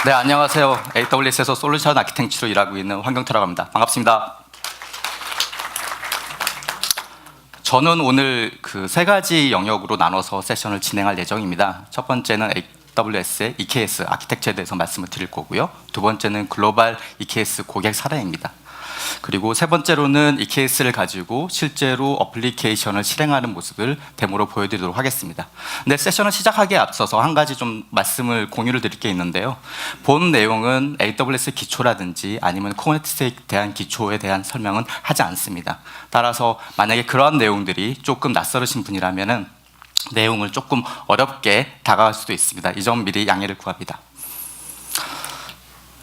네, 안녕하세요. AWS에서 솔루션 아키텍처로 일하고 있는 황경태라고 합니다. 반갑습니다. 저는 오늘 그 세 가지 영역으로 나눠서 세션을 진행할 예정입니다. 첫 번째는 AWS의 EKS 아키텍처에 대해서 말씀을 드릴 거고요. 두 번째는 글로벌 EKS 고객 사례입니다. 그리고 세 번째로는 EKS를 가지고 실제로 어플리케이션을 실행하는 모습을 데모로 보여드리도록 하겠습니다. 근데 세션을 시작하기에 앞서서 한 가지 좀 말씀을 공유를 드릴 게 있는데요. 본 내용은 AWS 기초라든지 아니면 쿠버네티스에 대한 기초에 대한 설명은 하지 않습니다. 따라서 만약에 그러한 내용들이 조금 낯설으신 분이라면은 내용을 조금 어렵게 다가갈 수도 있습니다. 이 점 미리 양해를 구합니다.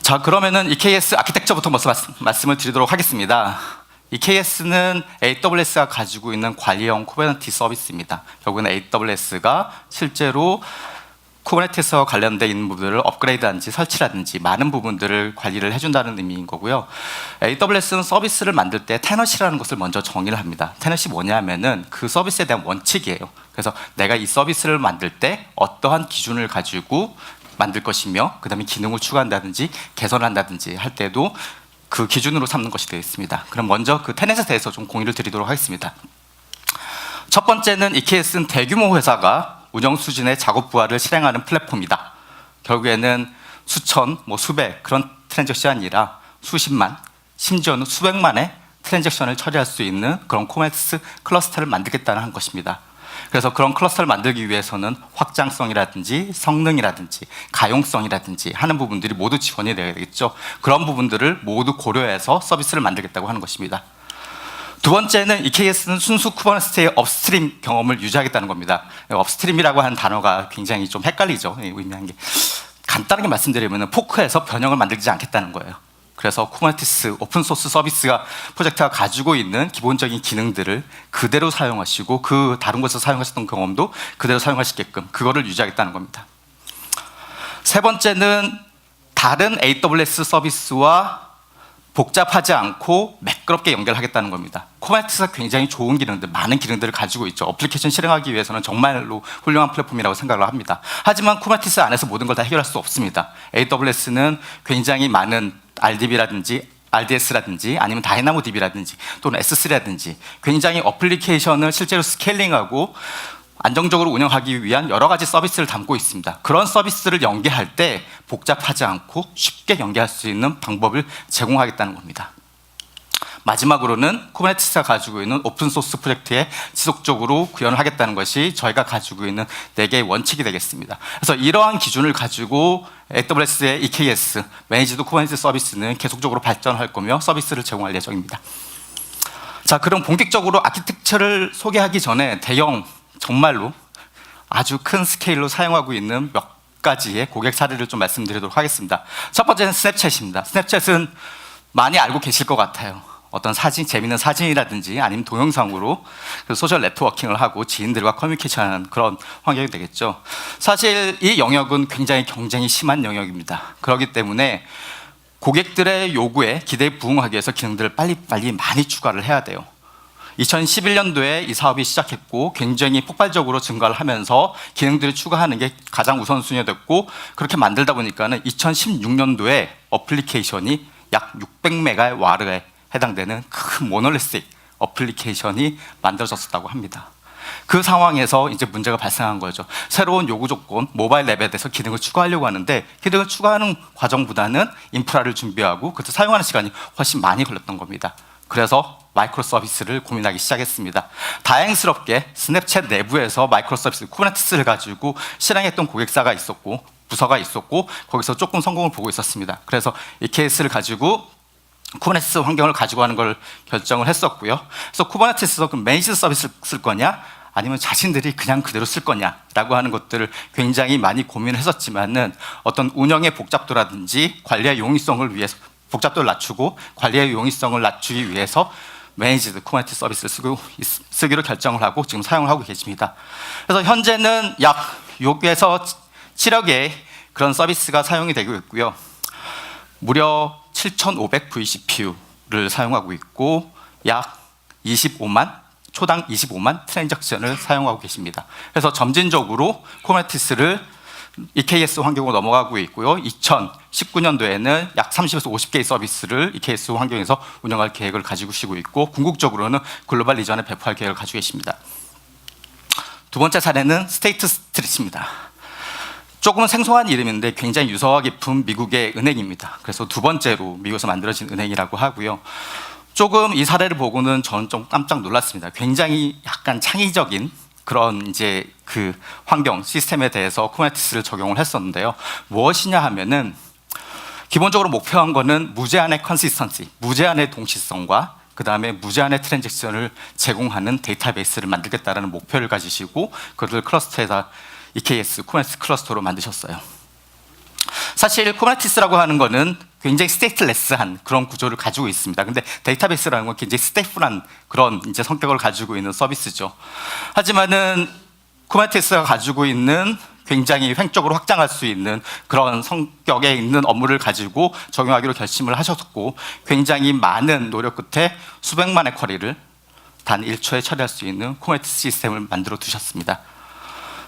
자, 그러면은 EKS 아키텍처부터 먼저 말씀을 드리도록 하겠습니다. EKS는 AWS가 가지고 있는 관리형 쿠버네티스 서비스입니다. 결국은 AWS가 실제로 쿠버네티스와 관련된 있는 부분들을 업그레이드하든지 설치라든지 많은 부분들을 관리를 해준다는 의미인 거고요. AWS는 서비스를 만들 때 테너시라는 것을 먼저 정의를 합니다. 테너시 뭐냐면은 그 서비스에 대한 원칙이에요. 그래서 내가 이 서비스를 만들 때 어떠한 기준을 가지고 만들 것이며 그 다음에 기능을 추가한다든지 개선한다든지 할 때도 그 기준으로 삼는 것이 되어 있습니다. 그럼 먼저 그 테넷에 대해서 좀 공유를 드리도록 하겠습니다. 첫 번째는 EKS는 대규모 회사가 운영 수준의 작업 부하를 실행하는 플랫폼이다. 결국에는 수천, 수백 그런 트랜잭션이 아니라 수십만, 심지어는 수백만의 트랜잭션을 처리할 수 있는 그런 쿠버네티스 클러스터를 만들겠다는 것입니다. 그래서 그런 클러스터를 만들기 위해서는 확장성이라든지 성능이라든지 가용성이라든지 하는 부분들이 모두 지원이 되어야 되겠죠. 그런 부분들을 모두 고려해서 서비스를 만들겠다고 하는 것입니다. 두 번째는 EKS는 순수 쿠버네티스의 업스트림 경험을 유지하겠다는 겁니다. 업스트림이라고 하는 단어가 굉장히 좀 헷갈리죠. 의미한 게 간단하게 말씀드리면 포크에서 변형을 만들지 않겠다는 거예요. 그래서 쿠버네티스 오픈소스 서비스가 프로젝트가 가지고 있는 기본적인 기능들을 그대로 사용하시고 그 다른 곳에서 사용하셨던 경험도 그대로 사용하시게끔 그거를 유지하겠다는 겁니다. 세 번째는 다른 AWS 서비스와 복잡하지 않고 매끄럽게 연결하겠다는 겁니다. 쿠버네티스가 굉장히 좋은 기능들, 많은 기능들을 가지고 있죠. 어플리케이션 실행하기 위해서는 정말로 훌륭한 플랫폼이라고 생각을 합니다. 하지만 쿠버네티스 안에서 모든 걸 다 해결할 수 없습니다. AWS는 굉장히 많은 RDB라든지 RDS라든지 아니면 다이나모DB라든지 또는 S3라든지 굉장히 어플리케이션을 실제로 스케일링하고 안정적으로 운영하기 위한 여러 가지 서비스를 담고 있습니다. 그런 서비스를 연계할 때 복잡하지 않고 쉽게 연계할 수 있는 방법을 제공하겠다는 겁니다. 마지막으로는 쿠버네티스가 가지고 있는 오픈소스 프로젝트에 지속적으로 구현을 하겠다는 것이 저희가 가지고 있는 4개의 원칙이 되겠습니다. 그래서 이러한 기준을 가지고 AWS의 EKS, 매니지드 쿠버네티스 서비스는 계속적으로 발전할 거며 서비스를 제공할 예정입니다. 자, 그럼 본격적으로 아키텍처를 소개하기 전에 정말로 아주 큰 스케일로 사용하고 있는 몇 가지의 고객 사례를 좀 말씀드리도록 하겠습니다. 첫 번째는 스냅챗입니다. 스냅챗은 많이 알고 계실 것 같아요. 어떤 재미있는 사진이라든지 아니면 동영상으로 소셜 네트워킹을 하고 지인들과 커뮤니케이션하는 그런 환경이 되겠죠. 사실 이 영역은 굉장히 경쟁이 심한 영역입니다. 그렇기 때문에 고객들의 요구에 기대에 부응하기 위해서 기능들을 빨리빨리 많이 추가를 해야 돼요. 2011년도에 이 사업이 시작했고 굉장히 폭발적으로 증가를 하면서 기능들을 추가하는 게 가장 우선순위가 됐고 그렇게 만들다 보니까는 2016년도에 어플리케이션이 약 600메가의 와르에 해당되는 큰 모노리틱 어플리케이션이 만들어졌었다고 합니다. 그 상황에서 이제 문제가 발생한 거죠. 새로운 요구 조건, 모바일 앱에 대해서 기능을 추가하려고 하는데 기능을 추가하는 과정보다는 인프라를 준비하고 그때 사용하는 시간이 훨씬 많이 걸렸던 겁니다. 그래서 마이크로 서비스를 고민하기 시작했습니다. 다행스럽게 스냅챗 내부에서 마이크로 서비스 쿠버네티스를 가지고 실행했던 고객사가 있었고 부서가 있었고 거기서 조금 성공을 보고 있었습니다. 그래서 이 케이스를 가지고 쿠버네티스 환경을 가지고 하는 걸 결정을 했었고요. 그래서 쿠버네티스에서 그 매니지드 서비스를 쓸 거냐 아니면 자신들이 그냥 그대로 쓸 거냐라고 하는 것들을 굉장히 많이 고민을 했었지만은 어떤 운영의 복잡도라든지 관리의 용이성을 위해서 복잡도를 낮추고 관리의 용이성을 낮추기 위해서 매니지드 쿠버네티스 서비스를 쓰기로 결정을 하고 지금 사용을 하고 계십니다. 그래서 현재는 약 6에서 7여 개의 그런 서비스가 사용이 되고 있고요. 무려 7,500 vCPU를 사용하고 있고 약 25만 초당 25만 트랜잭션을 사용하고 계십니다. 그래서 점진적으로 쿠버네티스를 EKS 환경으로 넘어가고 있고요. 2019년도에는 약 30에서 50개의 서비스를 EKS 환경에서 운영할 계획을 가지고 계시고 있고, 궁극적으로는 글로벌 리전에 배포할 계획을 가지고 계십니다. 두 번째 사례는 스테이트 스트리트입니다. 조금은 생소한 이름인데 굉장히 유서가 깊은 미국의 은행입니다. 그래서 두 번째로 미국에서 만들어진 은행이라고 하고요. 조금 이 사례를 보고는 저는 좀 깜짝 놀랐습니다. 굉장히 약간 창의적인 그런 이제 그 환경 시스템에 대해서 쿠버네티스를 적용을 했었는데요. 무엇이냐 하면은 기본적으로 목표한 거는 무제한의 컨시스턴시, 무제한의 동시성과 그 다음에 무제한의 트랜잭션을 제공하는 데이터베이스를 만들겠다라는 목표를 가지시고 그것을 클러스터에다 EKS 쿠버네티스 클러스터로 만드셨어요. 사실 쿠버네티스라고 하는 거는 굉장히 스테이트레스한 그런 구조를 가지고 있습니다. 근데 데이터베이스라는 건 굉장히 스테이프한 그런 이제 성격을 가지고 있는 서비스죠. 하지만은 쿠버네티스가 가지고 있는 굉장히 횡적으로 확장할 수 있는 그런 성격에 있는 업무를 가지고 적용하기로 결심을 하셨고, 굉장히 많은 노력 끝에 수백만의 쿼리를 단 1초에 처리할 수 있는 쿠버네티스 시스템을 만들어 두셨습니다.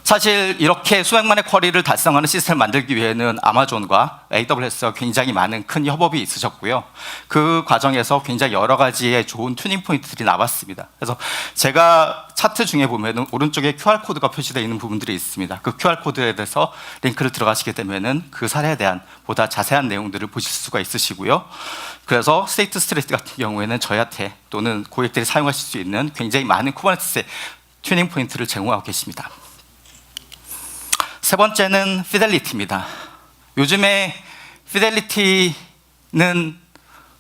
사실 이렇게 수백만의 쿼리를 달성하는 시스템을 만들기 위해는 아마존과 AWS가 굉장히 많은 큰 협업이 있으셨고요. 그 과정에서 굉장히 여러 가지의 좋은 튜닝 포인트들이 나왔습니다. 그래서 제가 차트 중에 보면은 오른쪽에 QR코드가 표시되어 있는 부분들이 있습니다. 그 QR코드에 대해서 링크를 들어가시게 되면은 그 사례에 대한 보다 자세한 내용들을 보실 수가 있으시고요. 그래서 스테이트 스트리트 같은 경우에는 저희한테 또는 고객들이 사용하실 수 있는 굉장히 많은 쿠버네티스의 튜닝 포인트를 제공하고 계십니다. 세 번째는 피델리티입니다. 요즘에 피델리티는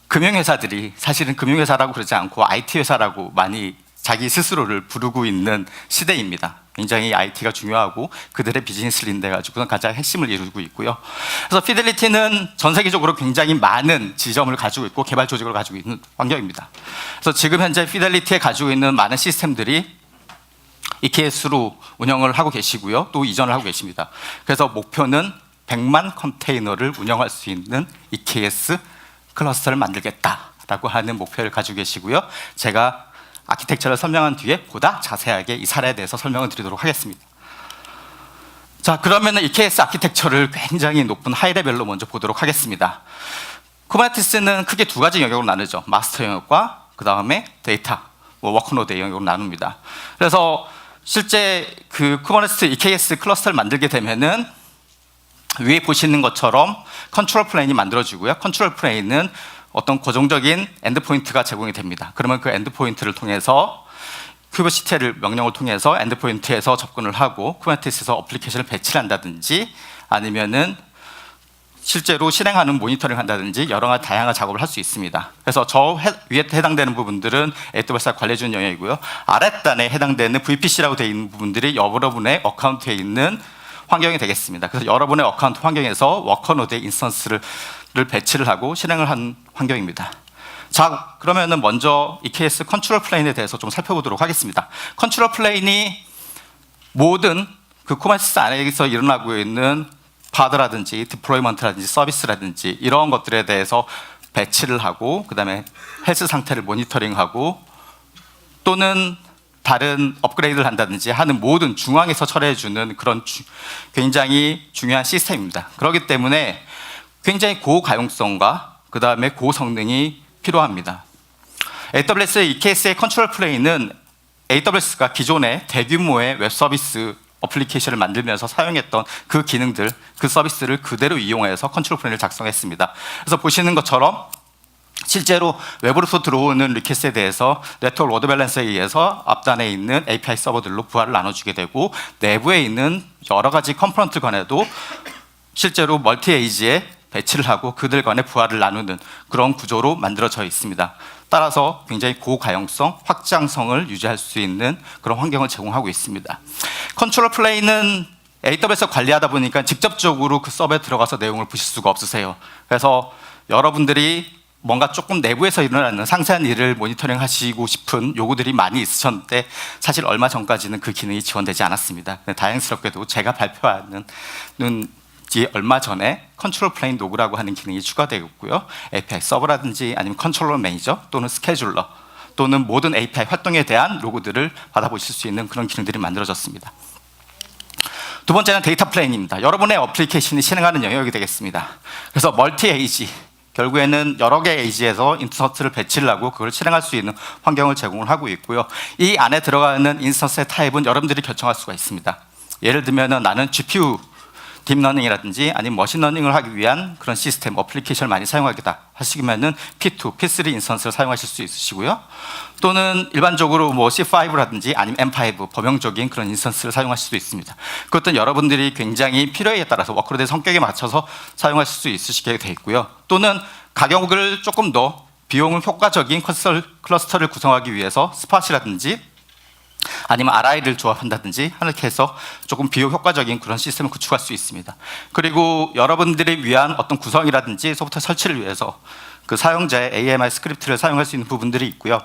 금융회사들이 사실은 금융회사라고 그러지 않고 IT 회사라고 많이 자기 스스로를 부르고 있는 시대입니다. 굉장히 IT가 중요하고 그들의 비즈니스를 인대가지고는 가장 핵심을 이루고 있고요. 그래서 피델리티는 전 세계적으로 굉장히 많은 지점을 가지고 있고 개발 조직을 가지고 있는 환경입니다. 그래서 지금 현재 피델리티에 가지고 있는 많은 시스템들이 EKS로 운영을 하고 계시고요. 또 이전을 하고 계십니다. 그래서 목표는 100만 컨테이너를 운영할 수 있는 EKS 클러스터를 만들겠다라고 하는 목표를 가지고 계시고요. 제가 아키텍처를 설명한 뒤에 보다 자세하게 이 사례에 대해서 설명을 드리도록 하겠습니다. 자, 그러면 EKS 아키텍처를 굉장히 높은 하이 레벨로 먼저 보도록 하겠습니다. 쿠버네티스는 크게 두 가지 영역으로 나누죠. 마스터 영역과 그 다음에 데이터, 워크노드 영역으로 나눕니다. 그래서 실제 그 쿠버네티스 EKS 클러스터를 만들게 되면은 위에 보시는 것처럼 컨트롤 플레인이 만들어지고요. 컨트롤 플레인은 어떤 고정적인 엔드포인트가 제공이 됩니다. 그러면 그 엔드포인트를 통해서 큐버시티를 명령을 통해서 엔드포인트에서 접근을 하고 쿠버네티스에서 어플리케이션을 배치를 한다든지 아니면은 실제로 실행하는 모니터링 한다든지 여러 가지 다양한 작업을 할 수 있습니다. 그래서 저 위에 해당되는 부분들은 AWS가 관리해주는 영역이고요. 아랫단에 해당되는 VPC라고 되어 있는 부분들이 여러분의 어카운트에 있는 환경이 되겠습니다. 그래서 여러분의 어카운트 환경에서 워커노드의 인스턴스를 배치를 하고 실행을 한 환경입니다. 자, 그러면은 먼저 EKS 컨트롤 플레인에 대해서 좀 살펴보도록 하겠습니다. 컨트롤 플레인이 모든 그 쿠버네티스 안에서 일어나고 있는 파드라든지 디플로이먼트라든지 서비스라든지 이런 것들에 대해서 배치를 하고 그 다음에 헬스 상태를 모니터링하고 또는 다른 업그레이드를 한다든지 하는 모든 중앙에서 처리해주는 그런 굉장히 중요한 시스템입니다. 그렇기 때문에 굉장히 고가용성과 그 다음에 고성능이 필요합니다. AWS의 EKS의 컨트롤 플레인은 AWS가 기존의 대규모의 웹 서비스 어플리케이션을 만들면서 사용했던 그 기능들, 그 서비스를 그대로 이용해서 컨트롤 플레인을 작성했습니다. 그래서 보시는 것처럼 실제로 웹으로서 들어오는 리퀘스트에 대해서 네트워크 로드 밸런스에 의해서 앞단에 있는 API 서버들로 부하를 나눠주게 되고 내부에 있는 여러 가지 컴포넌트 간에도 실제로 멀티 에이지에 배치를 하고 그들 간에 부하를 나누는 그런 구조로 만들어져 있습니다. 따라서 굉장히 고가용성, 확장성을 유지할 수 있는 그런 환경을 제공하고 있습니다. 컨트롤 플레인은 AWS에서 관리하다 보니까 직접적으로 그 서버에 들어가서 내용을 보실 수가 없으세요. 그래서 여러분들이 뭔가 조금 내부에서 일어나는 상세한 일을 모니터링 하시고 싶은 요구들이 많이 있으셨는데 사실 얼마 전까지는 그 기능이 지원되지 않았습니다. 다행스럽게도 제가 발표하는 얼마 전에 컨트롤 플레인 로그라고 하는 기능이 추가되었고요. API 서버라든지 아니면 컨트롤러 매니저 또는 스케줄러 또는 모든 API 활동에 대한 로그들을 받아보실 수 있는 그런 기능들이 만들어졌습니다. 두 번째는 데이터 플레인입니다. 여러분의 어플리케이션이 실행하는 영역이 되겠습니다. 그래서 멀티 에이지, 결국에는 여러 개의 에이지에서 인스턴스를 배치를 하고 그걸 실행할 수 있는 환경을 제공을 하고 있고요. 이 안에 들어가는 인스턴스의 타입은 여러분들이 결정할 수가 있습니다. 예를 들면 나는 GPU 딥러닝이라든지 아니면 머신러닝을 하기 위한 그런 시스템, 어플리케이션을 많이 사용하겠다 하시면은 P2, P3 인스턴스를 사용하실 수 있으시고요. 또는 일반적으로 뭐 C5라든지 아니면 M5 범용적인 그런 인스턴스를 사용하실 수도 있습니다. 그것도 여러분들이 굉장히 필요에 따라서 워크로드의 성격에 맞춰서 사용하실 수 있으시게 되어 있고요. 또는 가격을 조금 더 비용 효과적인 클러스터를 구성하기 위해서 스팟이라든지 아니면 RI를 조합한다든지 이렇게 해서 조금 비용 효과적인 그런 시스템을 구축할 수 있습니다. 그리고 여러분들이 위한 어떤 구성이라든지 소프트웨어 설치를 위해서 그 사용자의 AMI 스크립트를 사용할 수 있는 부분들이 있고요.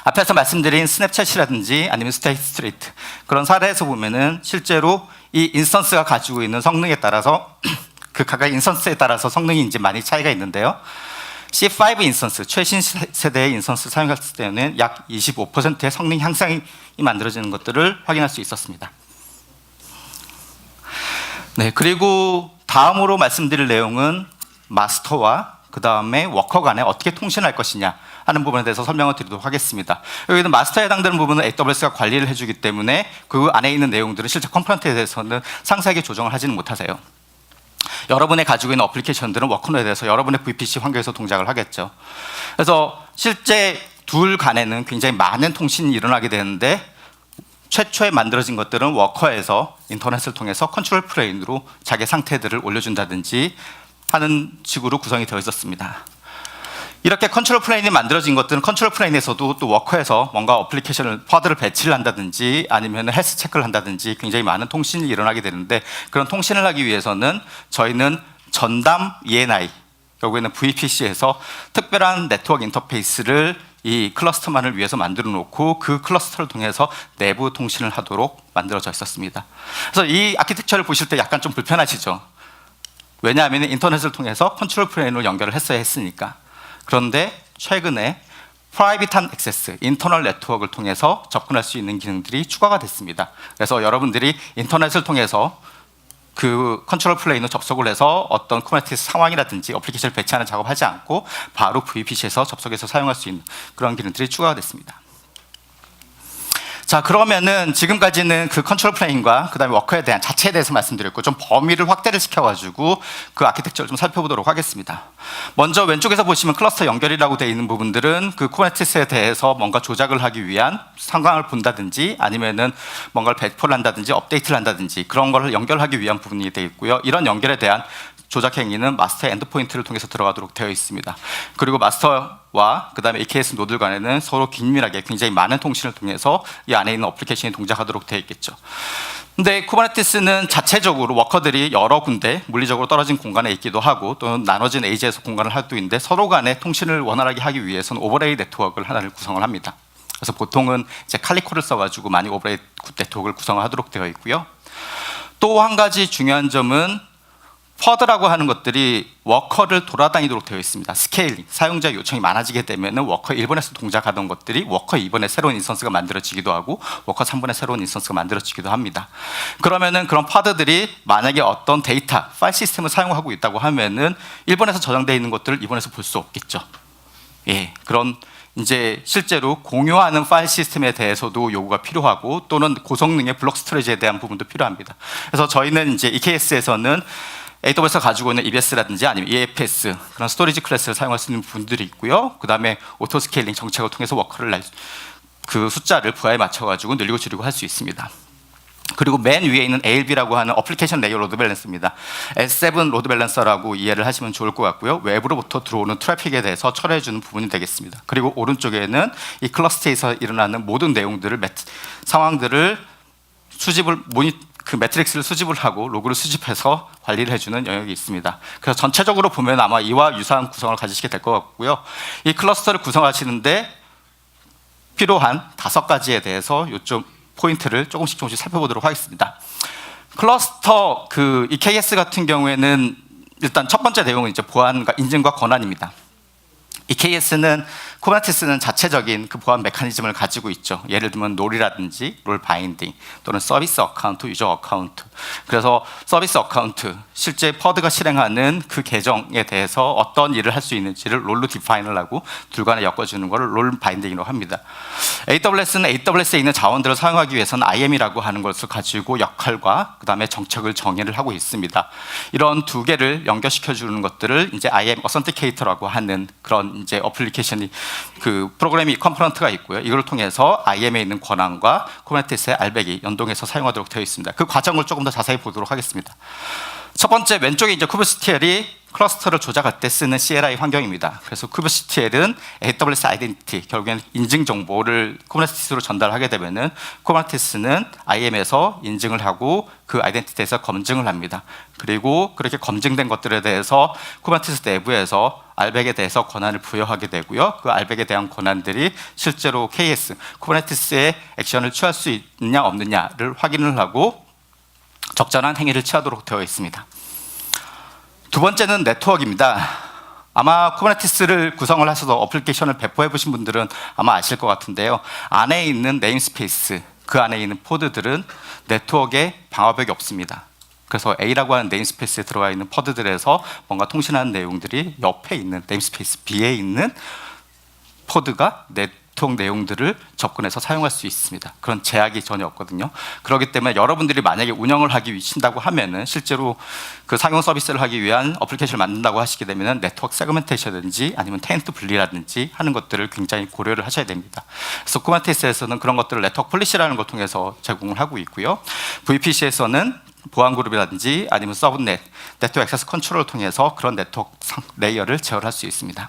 앞에서 말씀드린 스냅챗이라든지 아니면 스테이트 스트레이트 그런 사례에서 보면은 실제로 이 인스턴스가 가지고 있는 성능에 따라서 그 각각 인스턴스에 따라서 성능이 이제 많이 차이가 있는데요. C5 인스턴스, 최신 세대의 인스턴스 사용했을 때는 약 25%의 성능 향상이 만들어지는 것들을 확인할 수 있었습니다. 네, 그리고 다음으로 말씀드릴 내용은 마스터와 그 다음에 워커 간에 어떻게 통신할 것이냐 하는 부분에 대해서 설명을 드리도록 하겠습니다. 여기는 마스터에 해당되는 부분은 AWS가 관리를 해주기 때문에 그 안에 있는 내용들은 실제 컴포넌트에 대해서는 상세하게 조정을 하지는 못하세요. 여러분의 가지고 있는 어플리케이션들은 워크로드에 대해서 여러분의 VPC 환경에서 동작을 하겠죠. 그래서 실제 둘 간에는 굉장히 많은 통신이 일어나게 되는데 최초에 만들어진 것들은 워커에서 인터넷을 통해서 컨트롤 플레인으로 자기 상태들을 올려준다든지 하는 식으로 구성이 되어 있었습니다. 이렇게 컨트롤 플레인이 만들어진 것들은 컨트롤 플레인에서도 또 워커에서 뭔가 어플리케이션을 파드를 배치를 한다든지 아니면 헬스 체크를 한다든지 굉장히 많은 통신이 일어나게 되는데 그런 통신을 하기 위해서는 저희는 전담 ENI 결국에는 VPC에서 특별한 네트워크 인터페이스를 이 클러스터만을 위해서 만들어 놓고 그 클러스터를 통해서 내부 통신을 하도록 만들어져 있었습니다. 그래서 이 아키텍처를 보실 때 약간 좀 불편하시죠? 왜냐하면 인터넷을 통해서 컨트롤 플레인으로 연결을 했어야 했으니까. 그런데 최근에 프라이빗한 액세스, 인터널 네트워크를 통해서 접근할 수 있는 기능들이 추가가 됐습니다. 그래서 여러분들이 인터넷을 통해서 그 컨트롤 플레인으로 접속을 해서 어떤 쿠버네티스 상황이라든지 어플리케이션을 배치하는 작업하지 않고 바로 VPC에서 접속해서 사용할 수 있는 그런 기능들이 추가가 됐습니다. 자, 그러면은 지금까지는 그 컨트롤 플레인과 그 다음에 워커에 대한 자체에 대해서 말씀드렸고 좀 범위를 확대를 시켜가지고 그 아키텍처를 좀 살펴보도록 하겠습니다. 먼저 왼쪽에서 보시면 클러스터 연결이라고 되어 있는 부분들은 그 쿠버네티스에 대해서 뭔가 조작을 하기 위한 상황을 본다든지 아니면은 뭔가를 배포를 한다든지 업데이트를 한다든지 그런 걸 연결하기 위한 부분이 되어 있고요. 이런 연결에 대한 조작 행위는 마스터 엔드포인트를 통해서 들어가도록 되어 있습니다. 그리고 마스터와 그 다음에 AKS 노드 간에는 서로 긴밀하게 굉장히 많은 통신을 통해서 이 안에 있는 어플리케이션이 동작하도록 되어 있겠죠. 근데 쿠버네티스는 자체적으로 워커들이 여러 군데 물리적으로 떨어진 공간에 있기도 하고 또는 나눠진 에이지에서 공간을 하고 있는데 서로 간의 통신을 원활하게 하기 위해서는 오버레이 네트워크를 하나를 구성을 합니다. 그래서 보통은 이제 칼리코를 써가지고 많이 오버레이 네트워크를 구성하도록 되어 있고요. 또 한 가지 중요한 점은 퍼드라고 하는 것들이 워커를 돌아다니도록 되어 있습니다. 스케일링, 사용자 요청이 많아지게 되면 워커 1번에서 동작하던 것들이 워커 2번에 새로운 인스턴스가 만들어지기도 하고 워커 3번에 새로운 인스턴스가 만들어지기도 합니다. 그러면은 그런 파드들이 만약에 어떤 데이터, 파일 시스템을 사용하고 있다고 하면은 1번에서 저장되어 있는 것들을 2번에서 볼 수 없겠죠. 예, 그런 이제 실제로 공유하는 파일 시스템에 대해서도 요구가 필요하고 또는 고성능의 블록 스토리지에 대한 부분도 필요합니다. 그래서 저희는 이제 EKS에서는 AWS가 가지고 있는 EBS라든지 아니면 EFS 그런 스토리지 클래스를 사용할 수 있는 부분들이 있고요. 그 다음에 오토 스케일링 정책을 통해서 워커를 그 숫자를 부하에 맞춰가지고 늘리고 줄이고 할 수 있습니다. 그리고 맨 위에 있는 ALB라고 하는 어플리케이션 레이어 로드 밸런스입니다. S7 로드 밸런서라고 이해를 하시면 좋을 것 같고요. 외부로부터 들어오는 트래픽에 대해서 처리해주는 부분이 되겠습니다. 그리고 오른쪽에는 이 클러스터에서 일어나는 모든 내용들을 상황들을 그 매트릭스를 수집을 하고 로그를 수집해서 관리를 해주는 영역이 있습니다. 그래서 전체적으로 보면 아마 이와 유사한 구성을 가지시게 될 것 같고요. 이 클러스터를 구성하시는데 필요한 5가지에 대해서 요점 포인트를 조금씩 살펴보도록 하겠습니다. 클러스터 이 KS 같은 경우에는 일단 첫 번째 내용은 이제 보안과 인증과 권한입니다. 이 KS는 쿠버네티스는 자체적인 그 보안 메커니즘을 가지고 있죠. 예를 들면 롤이라든지 롤 바인딩 또는 서비스 어카운트, 유저 어카운트. 그래서 서비스 어카운트, 실제 퍼드가 실행하는 그 계정에 대해서 어떤 일을 할 수 있는지를 롤로 디파인을 하고 둘간에 엮어주는 것을 롤 바인딩이라고 합니다. AWS는 AWS에 있는 자원들을 사용하기 위해서는 IAM이라고 하는 것을 가지고 역할과 그 다음에 정책을 정의를 하고 있습니다. 이런 두 개를 연결시켜 주는 것들을 이제 IAM 어센티케이터라고 하는 그런 이제 어플리케이션이 그 프로그래밍 컴포넌트가 있고요. 이걸 통해서 IAM에 있는 권한과 쿠버네티스의 알백이 연동해서 사용하도록 되어 있습니다. 그 과정을 조금 더 자세히 보도록 하겠습니다. 첫 번째 왼쪽에 이제 kubectl이 클러스터를 조작할 때 쓰는 CLI 환경입니다. 그래서 kubectl은 AWS 아이덴티티, 결국에는 인증 정보를 쿠버네티스로 전달하게 되면은 쿠버네티스는 IAM에서 인증을 하고 그 아이덴티티에서 검증을 합니다. 그리고 그렇게 검증된 것들에 대해서 쿠버네티스 내부에서 알백에 대해서 권한을 부여하게 되고요. 그 알백에 대한 권한들이 실제로 KS, 쿠버네티스의 액션을 취할 수 있느냐 없느냐를 확인을 하고 적절한 행위를 취하도록 되어 있습니다. 두 번째는 네트워크입니다. 아마 쿠버네티스를 구성을 하셔서 어플리케이션을 배포해 보신 분들은 아마 아실 것 같은데요. 안에 있는 네임스페이스, 그 안에 있는 포드들은 네트워크에 방어벽이 없습니다. 그래서 A라고 하는 네임스페이스에 들어가 있는 포드들에서 뭔가 통신하는 내용들이 옆에 있는 네임스페이스 B에 있는 포드가 네트워크 내용들을 접근해서 사용할 수 있습니다. 그런 제약이 전혀 없거든요. 그렇기 때문에 여러분들이 만약에 운영을 하기 위신다고 하면은 실제로 그 상용 서비스를 하기 위한 어플리케이션을 만든다고 하시게 되면은 네트워크 세그멘테이션이라든지 아니면 테넌트 분리라든지 하는 것들을 굉장히 고려를 하셔야 됩니다. 그래서 쿠버네티스에서는 그런 것들을 네트워크 폴리시라는 걸 통해서 제공을 하고 있고요. VPC에서는 보안 그룹이라든지 아니면 서브넷, 네트워크 액세스 컨트롤을 통해서 그런 네트워크 레이어를 제어할 수 있습니다.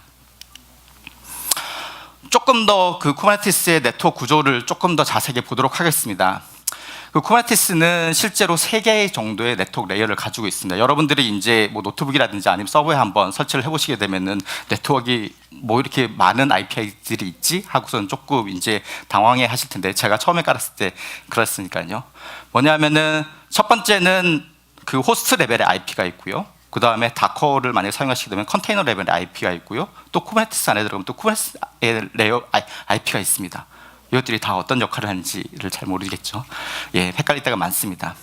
조금 더 그 쿠버네티스의 네트워크 구조를 조금 더 자세하게 보도록 하겠습니다. 그 쿠버네티스는 실제로 3개 정도의 네트워크 레이어를 가지고 있습니다. 여러분들이 이제 뭐 노트북이라든지 아니면 서버에 한번 설치를 해보시게 되면은 네트워크가 뭐 이렇게 많은 IP들이 있지? 하고서는 조금 이제 당황해 하실 텐데 제가 처음에 깔았을 때 그랬으니까요. 뭐냐면은 첫 번째는 그 호스트 레벨의 IP가 있고요. 그 다음에 다커를 만약에 사용하시게 되면 컨테이너 레벨의 IP가 있고요. 또 쿠버네티스 안에 들어가면 또 쿠버네티스의 레이어 IP가 있습니다. 이것들이 다 어떤 역할을 하는지를 잘 모르겠죠. 예, 헷갈릴 때가 많습니다.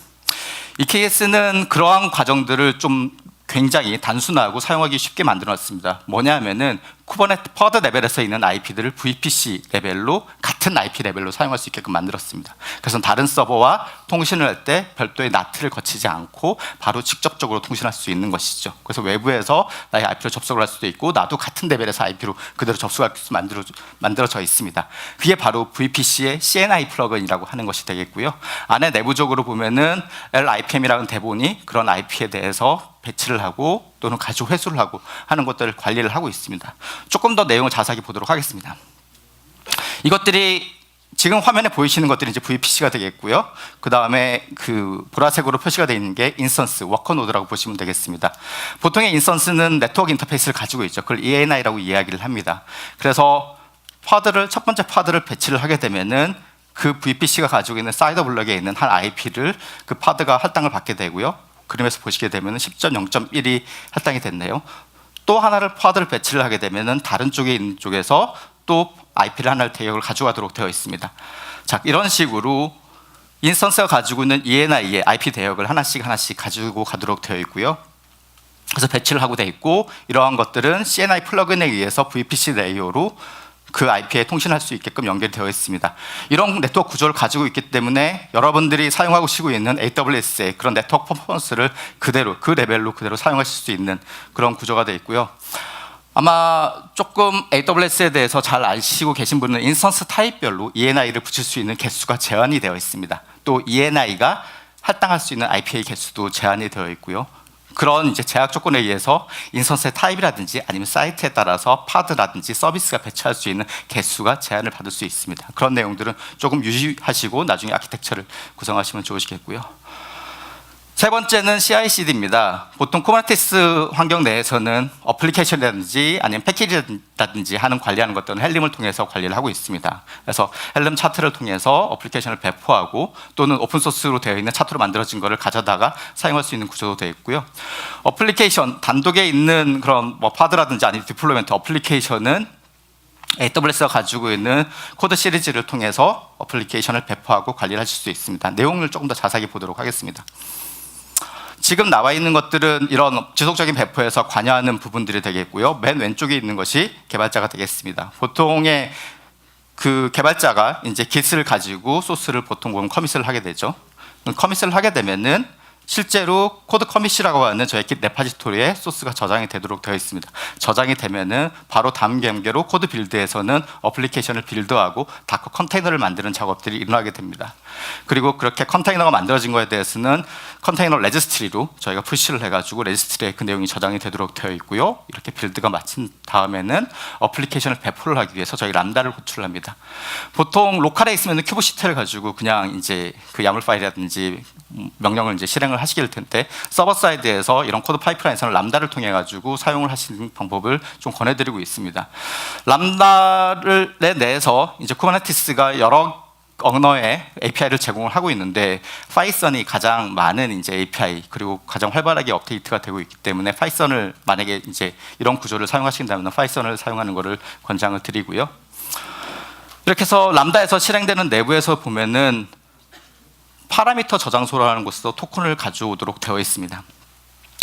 이 KS는 그러한 과정들을 좀 굉장히 단순하고 사용하기 쉽게 만들어놨습니다. 뭐냐면은 쿠버네티스 퍼드 레벨에서 있는 IP들을 VPC 레벨로 같은 IP 레벨로 사용할 수 있게끔 만들었습니다. 그래서 다른 서버와 통신을 할 때 별도의 NAT를 거치지 않고 바로 직접적으로 통신할 수 있는 것이죠. 그래서 외부에서 나의 IP로 접속을 할 수도 있고 나도 같은 레벨에서 IP로 그대로 접속할 수 만들어져 있습니다. 그게 바로 VPC의 CNI 플러그인이라고 하는 것이 되겠고요. 안에 내부적으로 보면은 LIPM이라는 대본이 그런 IP에 대해서 배치를 하고 또는 가지고 회수를 하고 하는 것들을 관리를 하고 있습니다. 조금 더 내용을 자세하게 보도록 하겠습니다. 이것들이 지금 화면에 보이시는 것들이 이제 VPC가 되겠고요. 그 다음에 그 보라색으로 표시가 되어 있는 게 인스턴스, 워커 노드라고 보시면 되겠습니다. 보통의 인스턴스는 네트워크 인터페이스를 가지고 있죠. 그걸 ENI라고 이야기를 합니다. 그래서 첫 번째 파드를 배치를 하게 되면은 그 VPC가 가지고 있는 사이더 블럭에 있는 한 IP를 그 파드가 할당을 받게 되고요. 그림에서 보시게 되면 10.0.1이 할당이 됐네요. 또 하나를 파드를 배치를 하게 되면 다른 쪽에 있는 쪽에서 또 IP를 하나를 대역을 가져가도록 되어 있습니다. 자, 이런 식으로 인스턴스가 가지고 있는 ENI의 IP 대역을 하나씩 가지고 가도록 되어 있고요. 그래서 배치를 하고 되어 있고 이러한 것들은 CNI 플러그인에 의해서 VPC 레이어로 그 IP에 통신할 수 있게끔 연결되어 있습니다. 이런 네트워크 구조를 가지고 있기 때문에 여러분들이 사용하고 계시고 있는 AWS의 그런 네트워크 퍼포먼스를 그대로 그 레벨로 그대로 사용하실 수 있는 그런 구조가 되어 있고요. 아마 조금 AWS에 대해서 잘 아시고 계신 분은 인스턴스 타입별로 ENI를 붙일 수 있는 개수가 제한이 되어 있습니다. 또 ENI가 할당할 수 있는 IPA 개수도 제한이 되어 있고요. 그런 이제 제약 조건에 의해서 인스턴스의 타입이라든지 아니면 사이트에 따라서 파드라든지 서비스가 배치할 수 있는 개수가 제한을 받을 수 있습니다. 그런 내용들은 조금 유의하시고 나중에 아키텍처를 구성하시면 좋으시겠고요. 세 번째는 CI/CD입니다. 보통 쿠버네티스 환경 내에서는 어플리케이션이라든지 아니면 패키지라든지 관리하는 것들은 헬름을 통해서 관리를 하고 있습니다. 그래서 헬름 차트를 통해서 어플리케이션을 배포하고 또는 오픈소스로 되어 있는 차트로 만들어진 것을 가져다가 사용할 수 있는 구조도 되어 있고요. 어플리케이션 단독에 있는 그런 파드라든지 아니면 디플로이먼트 어플리케이션은 AWS가 가지고 있는 코드 시리즈를 통해서 어플리케이션을 배포하고 관리를 하실 수 있습니다. 내용을 조금 더 자세히 보도록 하겠습니다. 지금 나와 있는 것들은 이런 지속적인 배포에서 관여하는 부분들이 되겠고요. 맨 왼쪽에 있는 것이 개발자가 되겠습니다. 보통의 그 개발자가 이제 Git을 가지고 소스를 보통 보면 커밋을 하게 되죠. 커밋을 하게 되면은 실제로 코드 커밋이라고 하는 저희 Git 레파지토리에 소스가 저장이 되도록 되어 있습니다. 저장이 되면은 바로 다음 경계로 코드 빌드에서는 어플리케이션을 빌드하고 다커 컨테이너를 만드는 작업들이 일어나게 됩니다. 그리고 그렇게 컨테이너가 만들어진 거에 대해서는 컨테이너 레지스트리로 저희가 푸시를 해가지고 레지스트리에 그 내용이 저장이 되도록 되어 있고요. 이렇게 빌드가 마친 다음에는 어플리케이션을 배포를 하기 위해서 저희 람다를 호출을 합니다. 보통 로컬에 있으면 큐브시트를 가지고 그냥 이제 그 야물 파일이라든지 명령을 이제 실행을 하시길 텐데 서버 사이드에서 이런 코드 파이프라인에서는 람다를 통해 가지고 사용을 하시는 방법을 좀 권해드리고 있습니다. 람다를 내에서 이제 쿠버네티스가 여러 언어의 API를 제공을 하고 있는데 파이썬이 가장 많은 이제 API 그리고 가장 활발하게 업데이트가 되고 있기 때문에 파이썬을 만약에 이제 이런 구조를 사용하신다면 파이썬을 사용하는 것을 권장을 드리고요. 이렇게 해서 람다에서 실행되는 내부에서 보면은 파라미터 저장소라는 곳에서 토큰을 가져오도록 되어 있습니다.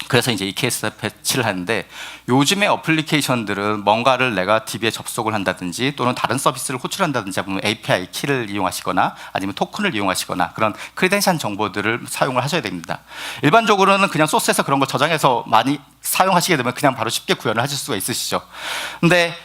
그래서 이제 이 케이스에 배치를 하는데 요즘의 어플리케이션들은 뭔가를 내가 DB에 접속을 한다든지 또는 다른 서비스를 호출한다든지 하면 API 키를 이용하시거나 아니면 토큰을 이용하시거나 그런 크리덴셜 정보들을 사용을 하셔야 됩니다. 일반적으로는 그냥 소스에서 그런 걸 저장해서 많이 사용하시게 되면 그냥 바로 쉽게 구현을 하실 수가 있으시죠. 근데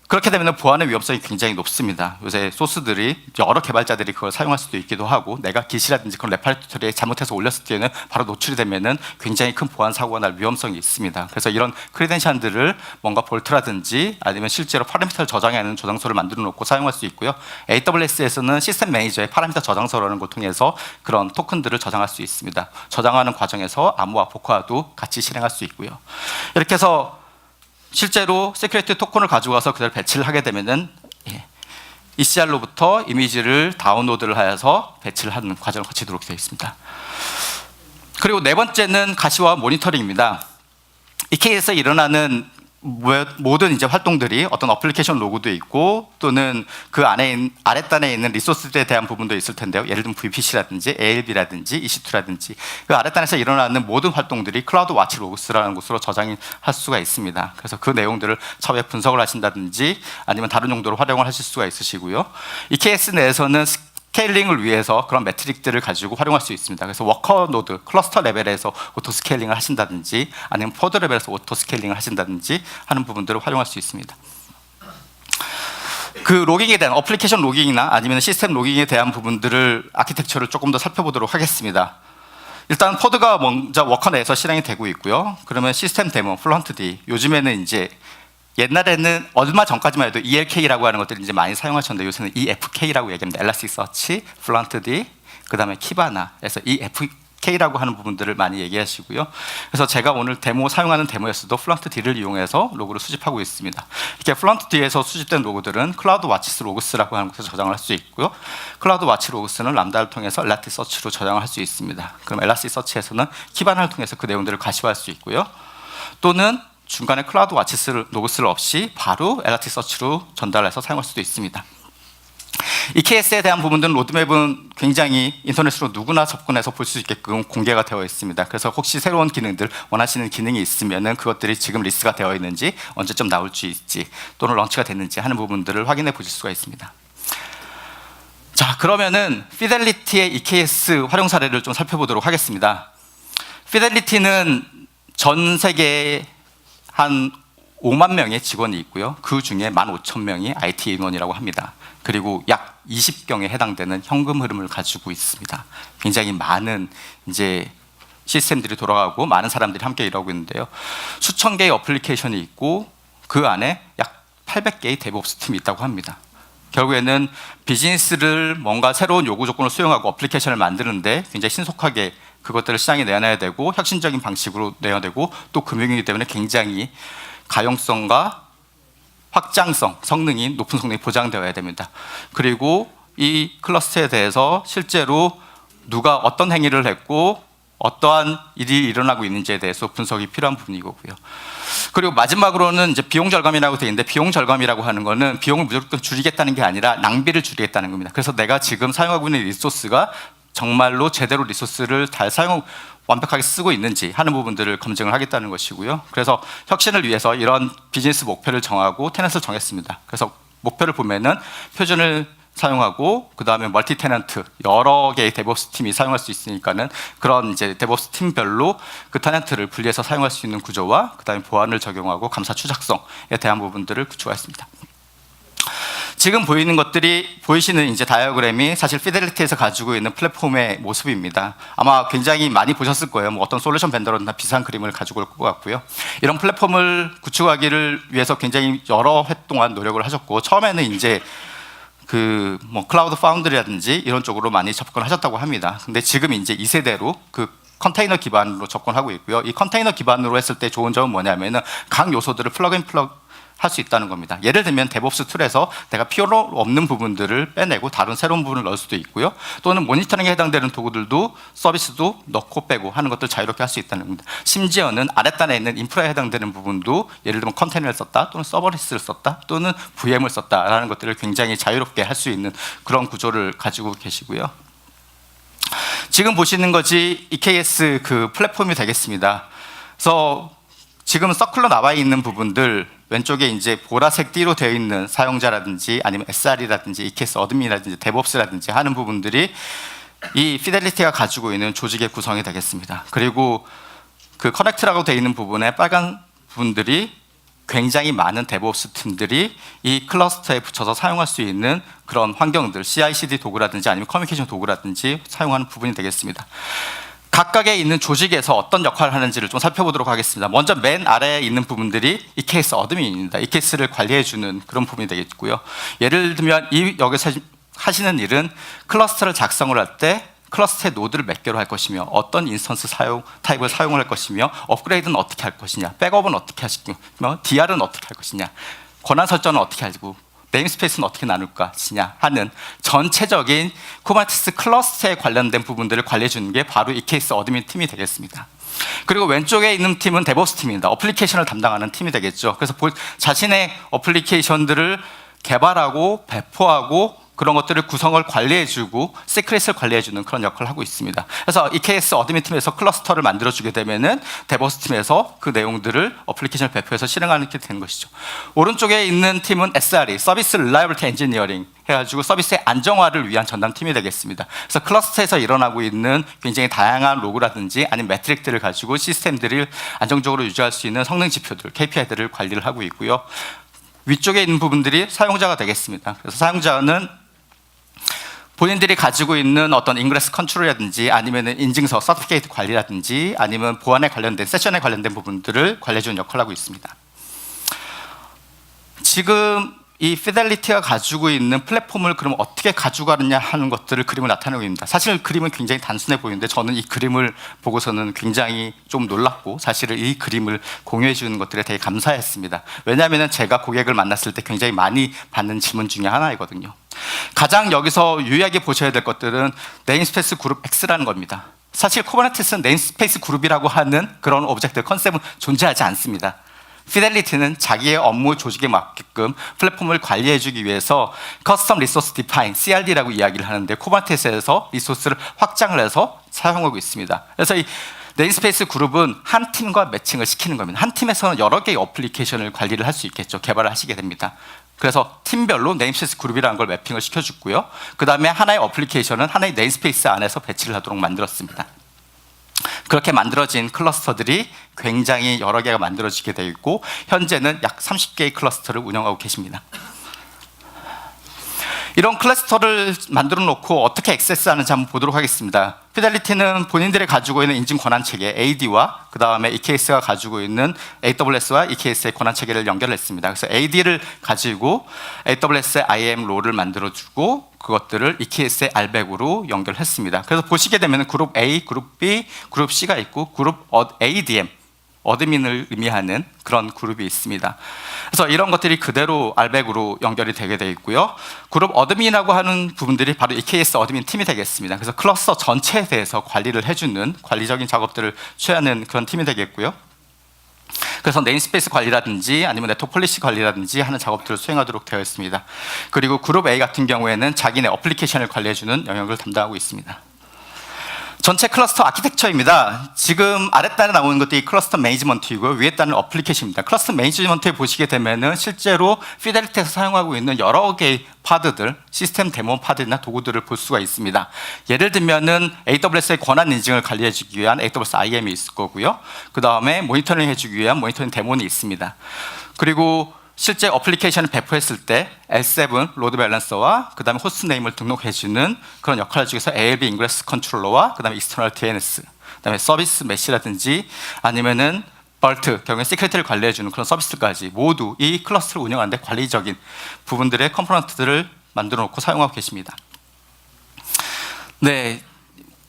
그렇게 되면 보안의 위험성이 굉장히 높습니다. 요새 소스들이 여러 개발자들이 그걸 사용할 수도 있기도 하고 내가 Git이라든지 그런 레파지토리에 잘못해서 올렸을 때는 바로 노출이 되면은 굉장히 큰 보안 사고가 날 위험성이 있습니다. 그래서 이런 크리덴셜들을 뭔가 볼트라든지 아니면 실제로 파라미터를 저장하는 저장소를 만들어 놓고 사용할 수 있고요. AWS에서는 시스템 매니저의 파라미터 저장소라는 걸 통해서 그런 토큰들을 저장할 수 있습니다. 저장하는 과정에서 암호화, 복화도 같이 실행할 수 있고요. 이렇게 해서 실제로 시큐리티 토큰을 가지고 와서 그대로 배치를 하게 되면은 ECR로부터 이미지를 다운로드를 하여서 배치를 하는 과정을 거치도록 되어 있습니다. 그리고 네 번째는 가시화 모니터링입니다. 이 케이스에서 일어나는 모든 이제 활동들이 어떤 어플리케이션 로그도 있고 또는 그 안에 아랫단에 있는 리소스들에 대한 부분도 있을 텐데요. 예를 들면 VPC라든지 ALB라든지 EC2라든지 그 아랫단에서 일어나는 모든 활동들이 클라우드 와치 로그스라는 곳으로 저장할 수가 있습니다. 그래서 그 내용들을 차후에 분석을 하신다든지 아니면 다른 용도로 활용을 하실 수가 있으시고요. 이 케이스 내에서는 스케일링을 위해서 그런 매트릭들을 가지고 활용할 수 있습니다. 그래서 워커 노드, 클러스터 레벨에서 오토 스케일링을 하신다든지 아니면 포드 레벨에서 오토 스케일링을 하신다든지 하는 부분들을 활용할 수 있습니다. 그 로깅에 대한 어플리케이션 로깅이나 아니면 시스템 로깅에 대한 부분들을 아키텍처를 조금 더 살펴보도록 하겠습니다. 일단 포드가 먼저 워커 내에서 실행이 되고 있고요. 그러면 시스템 데모, 플런트D 요즘에는 이제 옛날에는 얼마 전까지만 해도 ELK라고 하는 것들을 이제 많이 사용하셨는데 요새는 EFK라고 얘기합니다. 엘라스틱서치, 플런트D, 그 다음에 키바나에서 EFK라고 하는 부분들을 많이 얘기하시고요. 그래서 제가 오늘 사용하는 데모에서도 플런트D를 이용해서 로그를 수집하고 있습니다. 이렇게 플런트D에서 수집된 로그들은 클라우드 와치스 로그스라고 하는 곳에서 저장을 할 수 있고요. 클라우드 와치 로그스는 람다를 통해서 엘라스틱서치로 저장을 할 수 있습니다. 그럼 엘라스틱서치에서는 키바나를 통해서 그 내용들을 가시화할 수 있고요. 또는 중간에 클라우드 와치스 로그스를 없이 바로 엘라스틱서치로 전달해서 사용할 수도 있습니다. 이 케이스에 대한 부분들은 로드맵은 굉장히 인터넷으로 누구나 접근해서 볼 수 있게끔 공개가 되어 있습니다. 그래서 혹시 새로운 기능들, 원하시는 기능이 있으면은 그것들이 지금 리스트가 되어 있는지 언제쯤 나올 수 있지 또는 런치가 됐는지 하는 부분들을 확인해 보실 수가 있습니다. 자, 그러면은 피델리티의 EKS 활용 사례를 좀 살펴보도록 하겠습니다. 피델리티는 전 세계에 한 5만 명의 직원이 있고요. 그 중에 15,000명이 IT 인원이라고 합니다. 그리고 약 20경에 해당되는 현금 흐름을 가지고 있습니다. 굉장히 많은 이제 시스템들이 돌아가고 많은 사람들이 함께 일하고 있는데요. 수천 개의 어플리케이션이 있고 그 안에 약 800개의 데브옵스 팀이 있다고 합니다. 결국에는 비즈니스를 뭔가 새로운 요구 조건을 수용하고 어플리케이션을 만드는데 굉장히 신속하게 그것들을 시장에 내놔야 되고 혁신적인 방식으로 내야 되고 또 금융이기 때문에 굉장히 가용성과 확장성, 성능이 높은 성능이 보장되어야 됩니다. 그리고 이 클러스터에 대해서 실제로 누가 어떤 행위를 했고 어떠한 일이 일어나고 있는지에 대해서 분석이 필요한 부분이고요. 그리고 마지막으로는 이제 비용 절감이라고 되어 있는데 비용 절감이라고 하는 거는 비용을 무조건 줄이겠다는 게 아니라 낭비를 줄이겠다는 겁니다. 그래서 내가 지금 사용하고 있는 리소스가 정말로 제대로 리소스를 잘 완벽하게 쓰고 있는지 하는 부분들을 검증을 하겠다는 것이고요. 그래서 혁신을 위해서 이런 비즈니스 목표를 정하고 테넌트를 정했습니다. 그래서 목표를 보면은 표준을 사용하고 그 다음에 멀티 테넌트 여러 개의 데브옵스 팀이 사용할 수 있으니까는 그런 이제 데브옵스 팀별로 그 테넌트를 분리해서 사용할 수 있는 구조와 그 다음에 보안을 적용하고 감사 추적성에 대한 부분들을 구축하였습니다. 지금 보이는 것들이 보이시는 이제 다이어그램이 사실 피델리티에서 가지고 있는 플랫폼의 모습입니다. 아마 굉장히 많이 보셨을 거예요. 뭐 어떤 솔루션 벤더로는 다 비슷한 그림을 가지고 올 것 같고요. 이런 플랫폼을 구축하기를 위해서 굉장히 여러 해 동안 노력을 하셨고 처음에는 이제 그 뭐 클라우드 파운드리라든지 이런 쪽으로 많이 접근하셨다고 합니다. 근데 지금 이제 2세대로 그 컨테이너 기반으로 접근하고 있고요. 이 컨테이너 기반으로 했을 때 좋은 점은 뭐냐면은 각 요소들을 플러그인 할 수 있다는 겁니다. 예를 들면 데브옵스 툴에서 내가 필요 없는 부분들을 빼내고 다른 새로운 부분을 넣을 수도 있고요. 또는 모니터링에 해당되는 도구들도 서비스도 넣고 빼고 하는 것들 자유롭게 할 수 있다는 겁니다. 심지어는 아랫단에 있는 인프라에 해당되는 부분도 예를 들면 컨테이너를 썼다 또는 서버리스를 썼다 또는 VM을 썼다라는 것들을 굉장히 자유롭게 할 수 있는 그런 구조를 가지고 계시고요. 지금 보시는 것이 EKS 그 플랫폼이 되겠습니다. 그래서 지금 서클로 나와 있는 부분들 왼쪽에 이제 보라색 띠로 되어 있는 사용자라든지 아니면 SR이라든지 EKS 어드민이라든지 데브옵스라든지 하는 부분들이 이 피델리티가 가지고 있는 조직의 구성이 되겠습니다. 그리고 그 커넥트라고 되어 있는 부분에 빨간 부분들이 굉장히 많은 데브옵스 팀들이 이 클러스터에 붙여서 사용할 수 있는 그런 환경들 CI/CD 도구라든지 아니면 커뮤니케이션 도구라든지 사용하는 부분이 되겠습니다. 각각에 있는 조직에서 어떤 역할을 하는지를 좀 살펴보도록 하겠습니다. 먼저 맨 아래에 있는 부분들이 EKS 어드민입니다. EKS를 관리해주는 그런 부분이 되겠고요. 예를 들면 여기서 하시는 일은 클러스터를 작성을 할 때 클러스터의 노드를 몇 개로 할 것이며 어떤 인스턴스 타입을 사용을 할 것이며 업그레이드는 어떻게 할 것이냐 백업은 어떻게 하시며 DR은 어떻게 할 것이냐 권한 설정은 어떻게 하고 네임스페이스는 어떻게 나눌 것이냐 하는 전체적인 쿠버네티스 클러스터에 관련된 부분들을 관리해 주는 게 바로 EKS 어드민 팀이 되겠습니다. 그리고 왼쪽에 있는 팀은 데브옵스 팀입니다. 어플리케이션을 담당하는 팀이 되겠죠. 그래서 자신의 어플리케이션들을 개발하고 배포하고 그런 것들을 구성을 관리해주고 시크릿을 관리해주는 그런 역할을 하고 있습니다. 그래서 EKS 어드민 팀에서 클러스터를 만들어주게 되면은 데브옵스 팀에서 그 내용들을 어플리케이션을 배포해서 실행하는 게 되는 것이죠. 오른쪽에 있는 팀은 SRE, 서비스 릴라이블리티 엔지니어링 해가지고 서비스의 안정화를 위한 전담팀이 되겠습니다. 그래서 클러스터에서 일어나고 있는 굉장히 다양한 로그라든지 아니면 매트릭들을 가지고 시스템들을 안정적으로 유지할 수 있는 성능 지표들, KPI들을 관리를 하고 있고요. 위쪽에 있는 부분들이 사용자가 되겠습니다. 그래서 사용자는 본인들이 가지고 있는 어떤 인그레스 컨트롤이라든지 아니면 인증서, 서티피케이트 관리라든지 아니면 보안에 관련된, 세션에 관련된 부분들을 관리해주는 역할을 하고 있습니다. 지금 이 피델리티가 가지고 있는 플랫폼을 그럼 어떻게 가져가느냐 하는 것들을 그림을 나타내고 있습니다. 사실 그림은 굉장히 단순해 보이는데 저는 이 그림을 보고서는 굉장히 좀 놀랐고 사실은 이 그림을 공유해 주는 것들에 되게 감사했습니다. 왜냐하면 제가 고객을 만났을 때 굉장히 많이 받는 질문 중에 하나이거든요. 가장 여기서 유의하게 보셔야 될 것들은 네임스페이스 그룹 X라는 겁니다. 사실 쿠버네티스는 네임스페이스 그룹이라고 하는 그런 오브젝트 컨셉은 존재하지 않습니다. 피델리티는 자기의 업무 조직에 맞게끔 플랫폼을 관리해주기 위해서 커스텀 리소스 디파인 (CRD라고) 이야기를 하는데 쿠버네티스에서 리소스를 확장을 해서 사용하고 있습니다. 그래서 이 네임스페이스 그룹은 한 팀과 매칭을 시키는 겁니다. 한 팀에서는 여러 개의 어플리케이션을 관리를 할 수 있겠죠. 개발을 하시게 됩니다. 그래서 팀별로 네임스페이스 그룹이라는 걸 매핑을 시켜주고요. 그 다음에 하나의 어플리케이션은 하나의 네임스페이스 안에서 배치를 하도록 만들었습니다. 그렇게 만들어진 클러스터들이 굉장히 여러 개가 만들어지게 되어 있고 현재는 약 30개의 클러스터를 운영하고 계십니다. 이런 클러스터를 만들어 놓고 어떻게 액세스하는지 한번 보도록 하겠습니다. 피델리티는 본인들이 가지고 있는 인증 권한 체계 AD와 그 다음에 EKS가 가지고 있는 AWS와 EKS의 권한 체계를 연결했습니다. 그래서 AD를 가지고 AWS의 IAM 롤을 만들어주고 그것들을 EKS의 RBAC으로 연결했습니다. 그래서 보시게 되면 그룹 A, 그룹 B, 그룹 C가 있고 그룹 ADM 어드민을 의미하는 그런 그룹이 있습니다. 그래서 이런 것들이 그대로 RBAC으로 연결이 되게 되어 있고요. 그룹 어드민이라고 하는 부분들이 바로 EKS 어드민 팀이 되겠습니다. 그래서 클러스터 전체에 대해서 관리를 해주는 관리적인 작업들을 취하는 그런 팀이 되겠고요. 그래서 네임스페이스 관리라든지 아니면 네트워크 폴리시 관리라든지 하는 작업들을 수행하도록 되어 있습니다. 그리고 그룹 A 같은 경우에는 자기네 어플리케이션을 관리해주는 영역을 담당하고 있습니다. 전체 클러스터 아키텍처입니다. 지금 아랫단에 나오는 것들이 클러스터 매니지먼트이고요. 위에 단은 어플리케이션입니다. 클러스터 매니지먼트에 보시게 되면은 실제로 피델리티에서 사용하고 있는 여러 개의 파드들, 시스템 데모 파드나 도구들을 볼 수가 있습니다. 예를 들면은 AWS의 권한 인증을 관리해주기 위한 AWS IAM이 있을 거고요. 그 다음에 모니터링 해주기 위한 모니터링 데모는 있습니다. 그리고 실제 어플리케이션을 배포했을 때 L7 로드 밸런서와 그 다음에 호스트 네임을 등록해주는 그런 역할을 중에서 ALB 인그레스 컨트롤러와 그 다음에 익스터널 DNS, 그 다음에 서비스 메시라든지 아니면은 벌트, 경우에 시크릿을 관리해주는 그런 서비스까지 모두 이 클러스터를 운영하는데 관리적인 부분들의 컴포넌트들을 만들어 놓고 사용하고 계십니다. 네,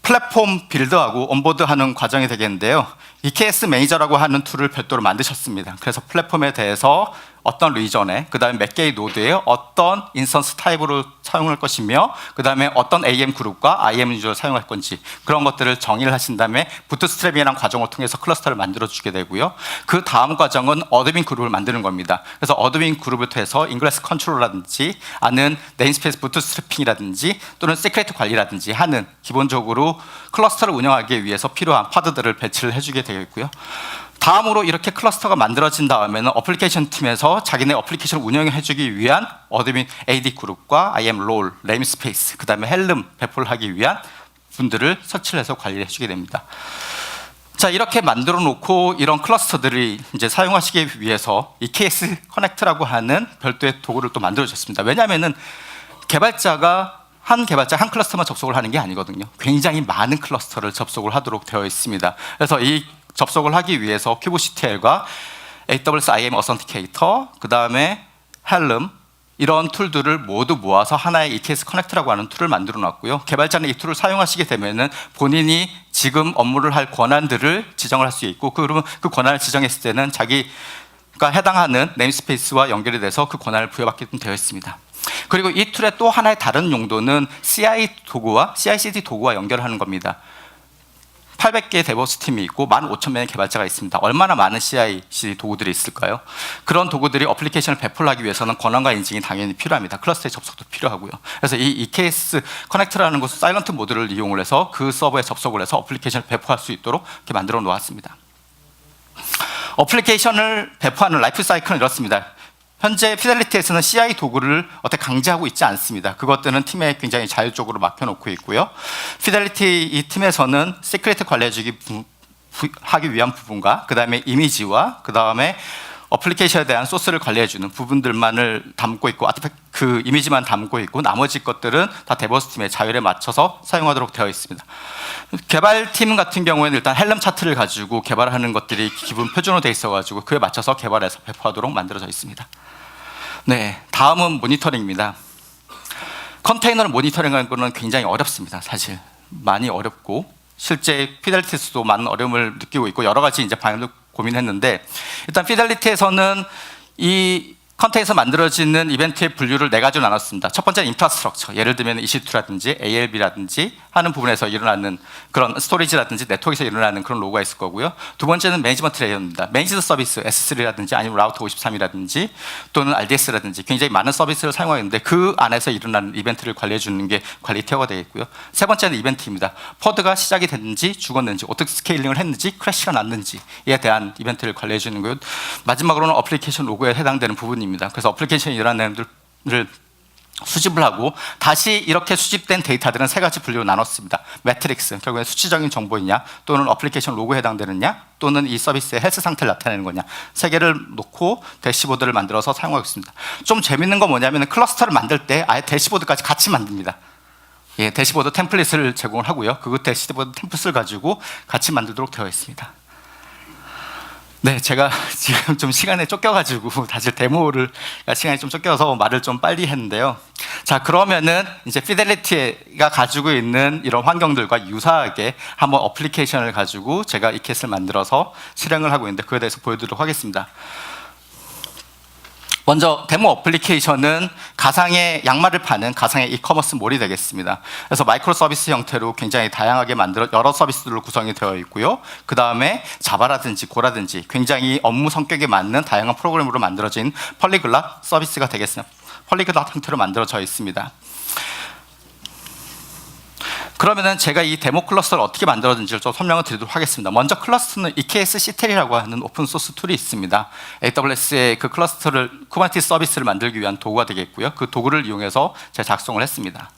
플랫폼 빌드하고 온보드하는 과정이 되겠는데요. EKS 매니저라고 하는 툴을 별도로 만드셨습니다. 그래서 플랫폼에 대해서 어떤 리전에 그 다음에 몇 개의 노드에 어떤 인스턴스 타입으로 사용할 것이며 그 다음에 어떤 AM 그룹과 IAM 유저를 사용할 건지 그런 것들을 정의를 하신 다음에 부트스트랩이라는 과정을 통해서 클러스터를 만들어주게 되고요. 그 다음 과정은 어드민 그룹을 만드는 겁니다. 그래서 어드민 그룹을 통해서 인그레스 컨트롤라든지 아는 네임스페이스 부트스트래핑이라든지 또는 시크릿 관리라든지 하는 기본적으로 클러스터를 운영하기 위해서 필요한 파드들을 배치를 해주게 되겠고요. 다음으로 이렇게 클러스터가 만들어진 다음에는 어플리케이션 팀에서 자기네 어플리케이션을 운영해주기 위한 어드민 AD 그룹과 IAM 롤, 네임스페이스, 그 다음에 헬름 배포를 하기 위한 분들을 설치를 해서 관리를 해주게 됩니다. 자, 이렇게 만들어 놓고 이런 클러스터들이 이제 사용하시기 위해서 EKS 커넥트라고 하는 별도의 도구를 또 만들어 줬습니다. 왜냐하면은 한 개발자 한 클러스터만 접속을 하는 게 아니거든요. 굉장히 많은 클러스터를 접속을 하도록 되어 있습니다. 그래서 이 접속을 하기 위해서 큐브CTL과 AWS IAM 어센티케이터, 그 다음에 헬름 이런 툴들을 모두 모아서 하나의 EKS 커넥트라고 하는 툴을 만들어 놨고요. 개발자는 이 툴을 사용하시게 되면은 본인이 지금 업무를 할 권한들을 지정을 할 수 있고 그러면 그 권한을 지정했을 때는 자기가 해당하는 네임스페이스와 연결이 돼서 그 권한을 부여받게 되어 있습니다. 그리고 이 툴의 또 하나의 다른 용도는 CI/CD 도구와 연결하는 겁니다. 800개의 데버스 팀이 있고 15,000명의 개발자가 있습니다. 얼마나 많은 CI/CD 도구들이 있을까요? 그런 도구들이 어플리케이션을 배포를 하기 위해서는 권한과 인증이 당연히 필요합니다. 클러스터의 접속도 필요하고요. 그래서 이 EKS 커넥트라는 것은 사일런트 모드를 이용을 해서 그 서버에 접속을 해서 어플리케이션을 배포할 수 있도록 이렇게 만들어 놓았습니다. 어플리케이션을 배포하는 라이프 사이클은 이렇습니다. 현재 피델리티에서는 CI 도구를 어떻게 강제하고 있지 않습니다. 그것들은 팀에 굉장히 자율적으로 맡겨놓고 있고요. 피델리티 이 팀에서는 시크릿 관리해주기 하기 위한 부분과 그 다음에 이미지와 그 다음에 어플리케이션에 대한 소스를 관리해주는 부분들만을 담고 있고 그 이미지만 담고 있고 나머지 것들은 다 데버스 팀의 자율에 맞춰서 사용하도록 되어 있습니다. 개발팀 같은 경우에는 일단 헬름 차트를 가지고 개발하는 것들이 기본 표준으로 되어 있어가지고 그에 맞춰서 개발해서 배포하도록 만들어져 있습니다. 네, 다음은 모니터링입니다. 컨테이너를 모니터링하는 것은 굉장히 어렵습니다. 사실 많이 어렵고 실제 피델리티에서도 많은 어려움을 느끼고 있고 여러 가지 이제 방향을 고민했는데 일단 피델리티에서는 이 컨테이너에서 만들어지는 이벤트의 분류를 4가지로 나눴습니다. 첫 번째는 인프라스트럭처, 예를 들면 EC2라든지 ALB라든지 하는 부분에서 일어나는 그런 스토리지라든지 네트워크에서 일어나는 그런 로그가 있을 거고요. 두 번째는 매니지먼트 레이어입니다. 매니지드 서비스, S3라든지 아니면 라우터 53이라든지 또는 RDS라든지 굉장히 많은 서비스를 사용하는데 그 안에서 일어나는 이벤트를 관리해 주는 게 관리 티어가 되겠고요. 세 번째는 이벤트입니다. 포드가 시작이 됐는지 죽었는지 어떻게 스케일링을 했는지 크래시가 났는지에 대한 이벤트를 관리해 주는 거예요. 마지막으로는 어플리케이션 로그에 해당되는 부분입니다. 그래서 어플리케이션이 일어나는 내용들을 수집을 하고 다시 이렇게 수집된 데이터들은 세 가지 분류로 나눴습니다. 매트릭스, 결국엔 수치적인 정보이냐, 또는 어플리케이션 로고에 해당되느냐, 또는 이 서비스의 헬스 상태를 나타내는 거냐, 세 개를 놓고 대시보드를 만들어서 사용하고 있습니다. 좀 재밌는 건 뭐냐면 클러스터를 만들 때 아예 대시보드까지 같이 만듭니다. 예, 대시보드 템플릿을 제공을 하고요. 그 대시보드 템플릿을 가지고 같이 만들도록 되어 있습니다. 네, 제가 지금 좀 시간에 쫓겨가지고 사실 데모를 시간이 좀 쫓겨서 말을 좀 빨리 했는데요. 자, 그러면은 이제 피델리티가 가지고 있는 이런 환경들과 유사하게 한번 어플리케이션을 가지고 제가 이 캣을 만들어서 실행을 하고 있는데 그에 대해서 보여드리도록 하겠습니다. 먼저 데모 어플리케이션은 가상의 양말을 파는 가상의 이커머스 몰이 되겠습니다. 그래서 마이크로 서비스 형태로 굉장히 다양하게 만들어 여러 서비스들로 구성이 되어 있고요. 그 다음에 자바라든지 고라든지 굉장히 업무 성격에 맞는 다양한 프로그램으로 만들어진 폴리글랏 서비스가 되겠습니다. 폴리글랏 형태로 만들어져 있습니다. 그러면은 제가 이 데모 클러스터를 어떻게 만들었는지를 좀 설명을 드리도록 하겠습니다. 먼저 클러스터는 EKS 시텔이라고 하는 오픈소스 툴이 있습니다. AWS의 그 클러스터를 쿠버네티스 서비스를 만들기 위한 도구가 되겠고요. 그 도구를 이용해서 제가 작성을 했습니다.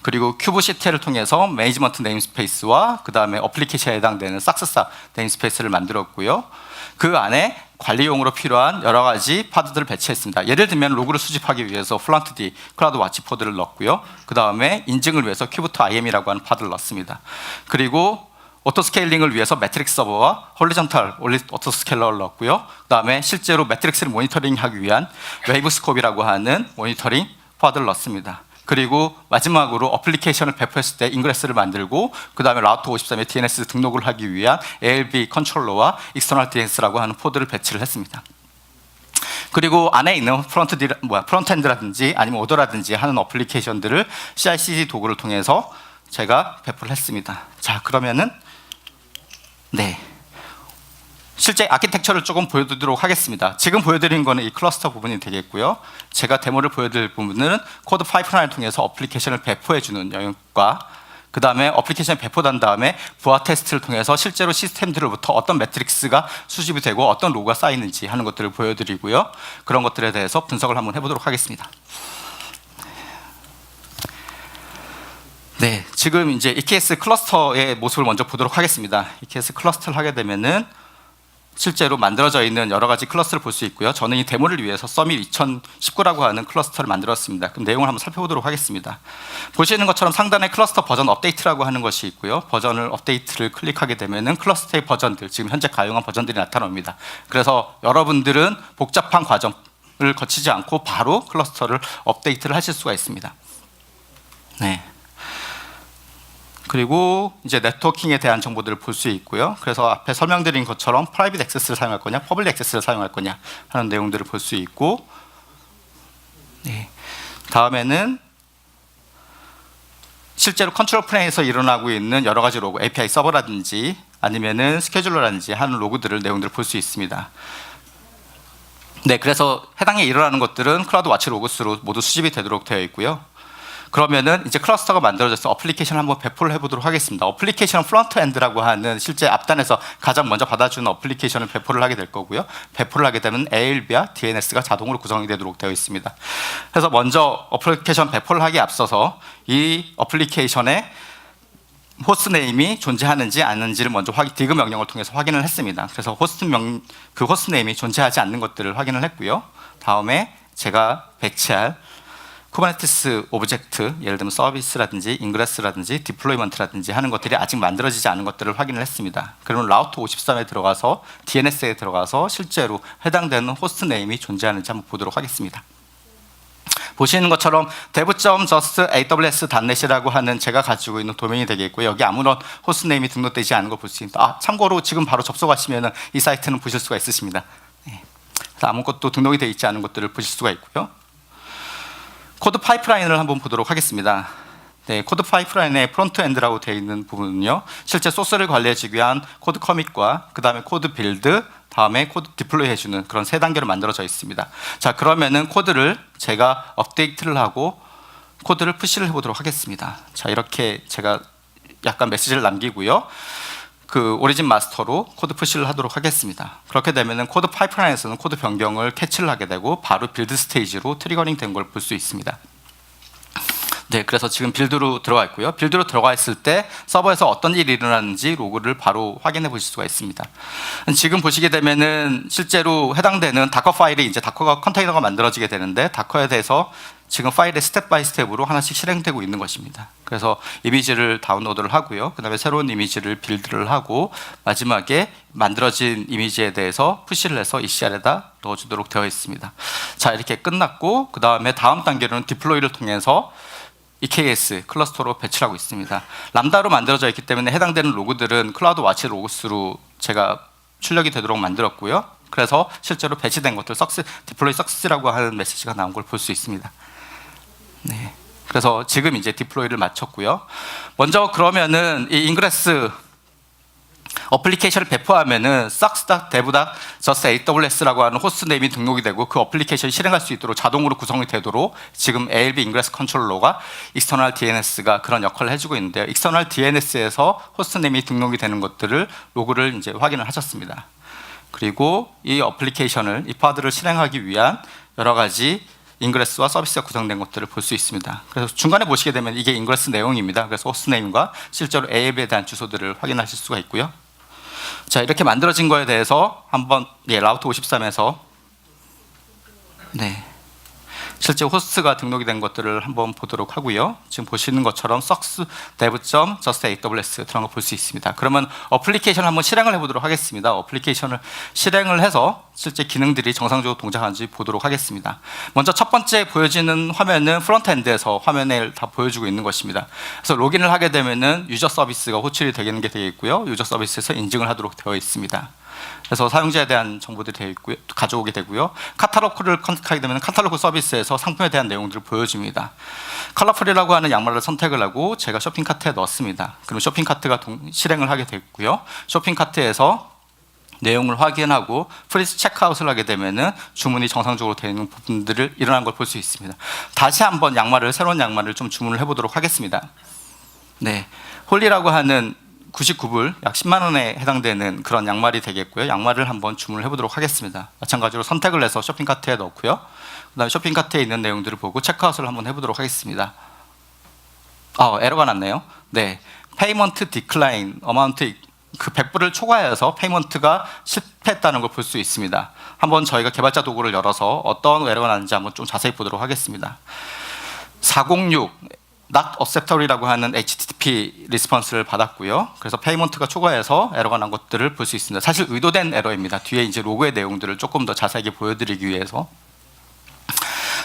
그리고 큐브 시텔을 통해서 매니지먼트 네임스페이스와 그 다음에 어플리케이션에 해당되는 싹스사 네임스페이스를 만들었고요. 그 안에 관리용으로 필요한 여러 가지 파드들을 배치했습니다. 예를 들면 로그를 수집하기 위해서 플런트D 클라우드 와치 포드를 넣었고요. 그 다음에 인증을 위해서 큐브트 IM이라고 하는 파드를 넣었습니다. 그리고 오토 스케일링을 위해서 매트릭스 서버와 홀리전탈 오토 스케일러를 넣었고요. 그 다음에 실제로 매트릭스를 모니터링하기 위한 웨이브 스콥이라고 하는 모니터링 파드를 넣었습니다. 그리고 마지막으로 어플리케이션을 배포했을 때 인그레스를 만들고 그 다음에 라우터 53에 DNS 등록을 하기 위한 ALB 컨트롤러와 익스터널 DNS라고 하는 포드를 배치를 했습니다. 그리고 안에 있는 프론트엔드라든지 아니면 오더라든지 하는 어플리케이션들을 CI/CD 도구를 통해서 제가 배포를 했습니다. 자, 그러면은 네. 실제 아키텍처를 조금 보여드리도록 하겠습니다. 지금 보여드린 거는 이 클러스터 부분이 되겠고요. 제가 데모를 보여드릴 부분은 코드 파이프라인을 통해서 어플리케이션을 배포해주는 영역과 그 다음에 어플리케이션이 배포된 다음에 부하 테스트를 통해서 실제로 시스템들로부터 어떤 매트릭스가 수집이 되고 어떤 로그가 쌓이는지 하는 것들을 보여드리고요. 그런 것들에 대해서 분석을 한번 해보도록 하겠습니다. 네, 지금 이제 EKS 클러스터의 모습을 먼저 보도록 하겠습니다. EKS 클러스터를 하게 되면은 실제로 만들어져 있는 여러 가지 클러스터를 볼 수 있고요. 저는 이 데모를 위해서 서밋 2019라고 하는 클러스터를 만들었습니다. 그럼 내용을 한번 살펴보도록 하겠습니다. 보시는 것처럼 상단에 클러스터 버전 업데이트라고 하는 것이 있고요. 버전을 업데이트를 클릭하게 되면은 클러스터의 버전들, 지금 현재 가용한 버전들이 나타납니다. 그래서 여러분들은 복잡한 과정을 거치지 않고 바로 클러스터를 업데이트를 하실 수가 있습니다. 네. 그리고 이제 네트워킹에 대한 정보들을 볼 수 있고요. 그래서 앞에 설명드린 것처럼 프라이빗 액세스를 사용할 거냐, 퍼블릭 액세스를 사용할 거냐 하는 내용들을 볼 수 있고, 네. 다음에는 실제로 컨트롤 플레인에서 일어나고 있는 여러 가지 로그, API 서버라든지 아니면은 스케줄러라든지 하는 로그들을 내용들을 볼 수 있습니다. 네, 그래서 해당에 일어나는 것들은 클라우드 와치 로그스로 모두 수집이 되도록 되어 있고요. 그러면은 이제 클러스터가 만들어져서 어플리케이션을 한번 배포를 해보도록 하겠습니다. 어플리케이션은 프론트엔드라고 하는 실제 앞단에서 가장 먼저 받아주는 어플리케이션을 배포를 하게 될 거고요. 배포를 하게 되면 ALB와 DNS가 자동으로 구성이 되도록 되어 있습니다. 그래서 먼저 어플리케이션 배포를 하기에 앞서서 이 어플리케이션의 호스트 네임이 존재하는지 아닌지를 먼저 디그 명령을 통해서 확인을 했습니다. 그래서 호스트 네임이 존재하지 않는 것들을 확인을 했고요. 다음에 제가 배치할 쿠버네티스 오브젝트, 예를 들면 서비스라든지 인그레스라든지 디플로이먼트라든지 하는 것들이 아직 만들어지지 않은 것들을 확인을 했습니다. 그러면 라우터 53에 들어가서 DNS에 들어가서 실제로 해당되는 호스트 네임이 존재하는지 한번 보도록 하겠습니다. 보시는 것처럼 dev.just.aws.net이라고 하는 제가 가지고 있는 도메인이 되겠고요. 여기 아무런 호스트 네임이 등록되지 않은 걸 볼 수 있습니다. 참고로 지금 바로 접속하시면 이 사이트는 보실 수가 있으십니다. 네. 아무것도 등록이 되어 있지 않은 것들을 보실 수가 있고요. 코드 파이프라인을 한번 보도록 하겠습니다. 네, 코드 파이프라인의 프론트엔드라고 되어 있는 부분은요, 실제 소스를 관리해주기 위한 코드 커밋과 그 다음에 코드 빌드, 다음에 코드 디플로이 해주는 그런 세 단계로 만들어져 있습니다. 자, 그러면은 코드를 제가 업데이트를 하고 코드를 푸시를 해보도록 하겠습니다. 자, 이렇게 제가 약간 메시지를 남기고요. 그 오리진 마스터로 코드 푸시를 하도록 하겠습니다. 그렇게 되면은 코드 파이프라인에서는 코드 변경을 캐치를 하게 되고 바로 빌드 스테이지로 트리거링 된 걸 볼 수 있습니다. 네, 그래서 지금 빌드로 들어가 있고요. 빌드로 들어가 있을 때 서버에서 어떤 일이 일어나는지 로그를 바로 확인해 보실 수가 있습니다. 지금 보시게 되면은 실제로 해당되는 다커 파일이 이제 다커가 컨테이너가 만들어지게 되는데 다커에 대해서 지금 파일의 스텝 바이 스텝으로 하나씩 실행되고 있는 것입니다. 그래서 이미지를 다운로드를 하고요. 그 다음에 새로운 이미지를 빌드를 하고 마지막에 만들어진 이미지에 대해서 푸시를 해서 ECR에다 넣어주도록 되어 있습니다. 자, 이렇게 끝났고 그 다음에 다음 단계로는 디플로이를 통해서 EKS 클러스터로 배치를 하고 있습니다. 람다로 만들어져 있기 때문에 해당되는 로그들은 클라우드 와치 로그스로 제가 출력이 되도록 만들었고요. 그래서 실제로 배치된 것들 디플로이 석스라고 하는 메시지가 나온 걸 볼 수 있습니다. 네. 그래서 지금 이제 디플로이를 마쳤고요. 먼저 그러면은 이 인그레스 어플리케이션을 배포하면은 sucks.dev.just.aws라고 하는 호스트 네임이 등록이 되고 그 어플리케이션이 실행할 수 있도록 자동으로 구성이 되도록 지금 ALB 인그레스 컨트롤러가 익스터널 DNS가 그런 역할을 해주고 있는데요. 익스터널 DNS에서 호스트 네임이 등록이 되는 것들을 로그를 이제 확인을 하셨습니다. 그리고 이 어플리케이션을 이 파드를 실행하기 위한 여러 가지 인그레스와 서비스가 구성된 것들을 볼 수 있습니다. 그래서 중간에 보시게 되면 이게 인그레스 내용입니다. 그래서 호스트 네임과 실제로 ALB에 대한 주소들을 확인하실 수가 있고요. 자, 이렇게 만들어진 거에 대해서 한번 라우트 53에서 실제 호스트가 등록이 된 것들을 한번 보도록 하고요. 지금 보시는 것처럼 sucks.dev.just.aws 들어간 거 볼 수 있습니다. 그러면 어플리케이션을 한번 실행을 해보도록 하겠습니다. 어플리케이션을 실행을 해서 실제 기능들이 정상적으로 동작하는지 보도록 하겠습니다. 먼저 첫 번째 보여지는 화면은 프론트엔드에서 화면을 다 보여주고 있는 것입니다. 그래서 로그인을 하게 되면은 유저 서비스가 호출이 되는 게 되겠고요. 유저 서비스에서 인증을 하도록 되어 있습니다. 그래서 사용자에 대한 정보들이 되어 있고요, 가져오게 되고요. 카탈로그를 컨택하게 되면 카탈로그 서비스에서 상품에 대한 내용들을 보여줍니다. 컬러풀이라고 하는 양말을 선택을 하고 제가 쇼핑 카트에 넣었습니다. 그럼 쇼핑 카트가 실행을 하게 됐고요. 쇼핑 카트에서 내용을 확인하고 프리스 체크아웃을 하게 되면은 주문이 정상적으로 되는 부분들을 일어난 걸 볼 수 있습니다. 다시 한번 새로운 양말을 좀 주문을 해보도록 하겠습니다. 네, 홀리라고 하는 99불, 약 10만 원에 해당되는 그런 양말이 되겠고요. 양말을 한번 주문을 해보도록 하겠습니다. 마찬가지로 선택을 해서 쇼핑 카트에 넣고요. 그다음에 쇼핑 카트에 있는 내용들을 보고 체크아웃을 한번 해보도록 하겠습니다. 에러가 났네요. 네, 페이먼트 디클라인 어마운트 그 100불을 초과해서 페이먼트가 실패했다는 걸 볼 수 있습니다. 한번 저희가 개발자 도구를 열어서 어떤 에러가 났는지 한번 좀 자세히 보도록 하겠습니다. 406 not acceptable이라고 하는 HTTP 리스폰스를 받았고요. 그래서 페이먼트가 초과해서 에러가 난 것들을 볼 수 있습니다. 사실 의도된 에러입니다. 뒤에 이제 로그의 내용들을 조금 더 자세하게 보여드리기 위해서.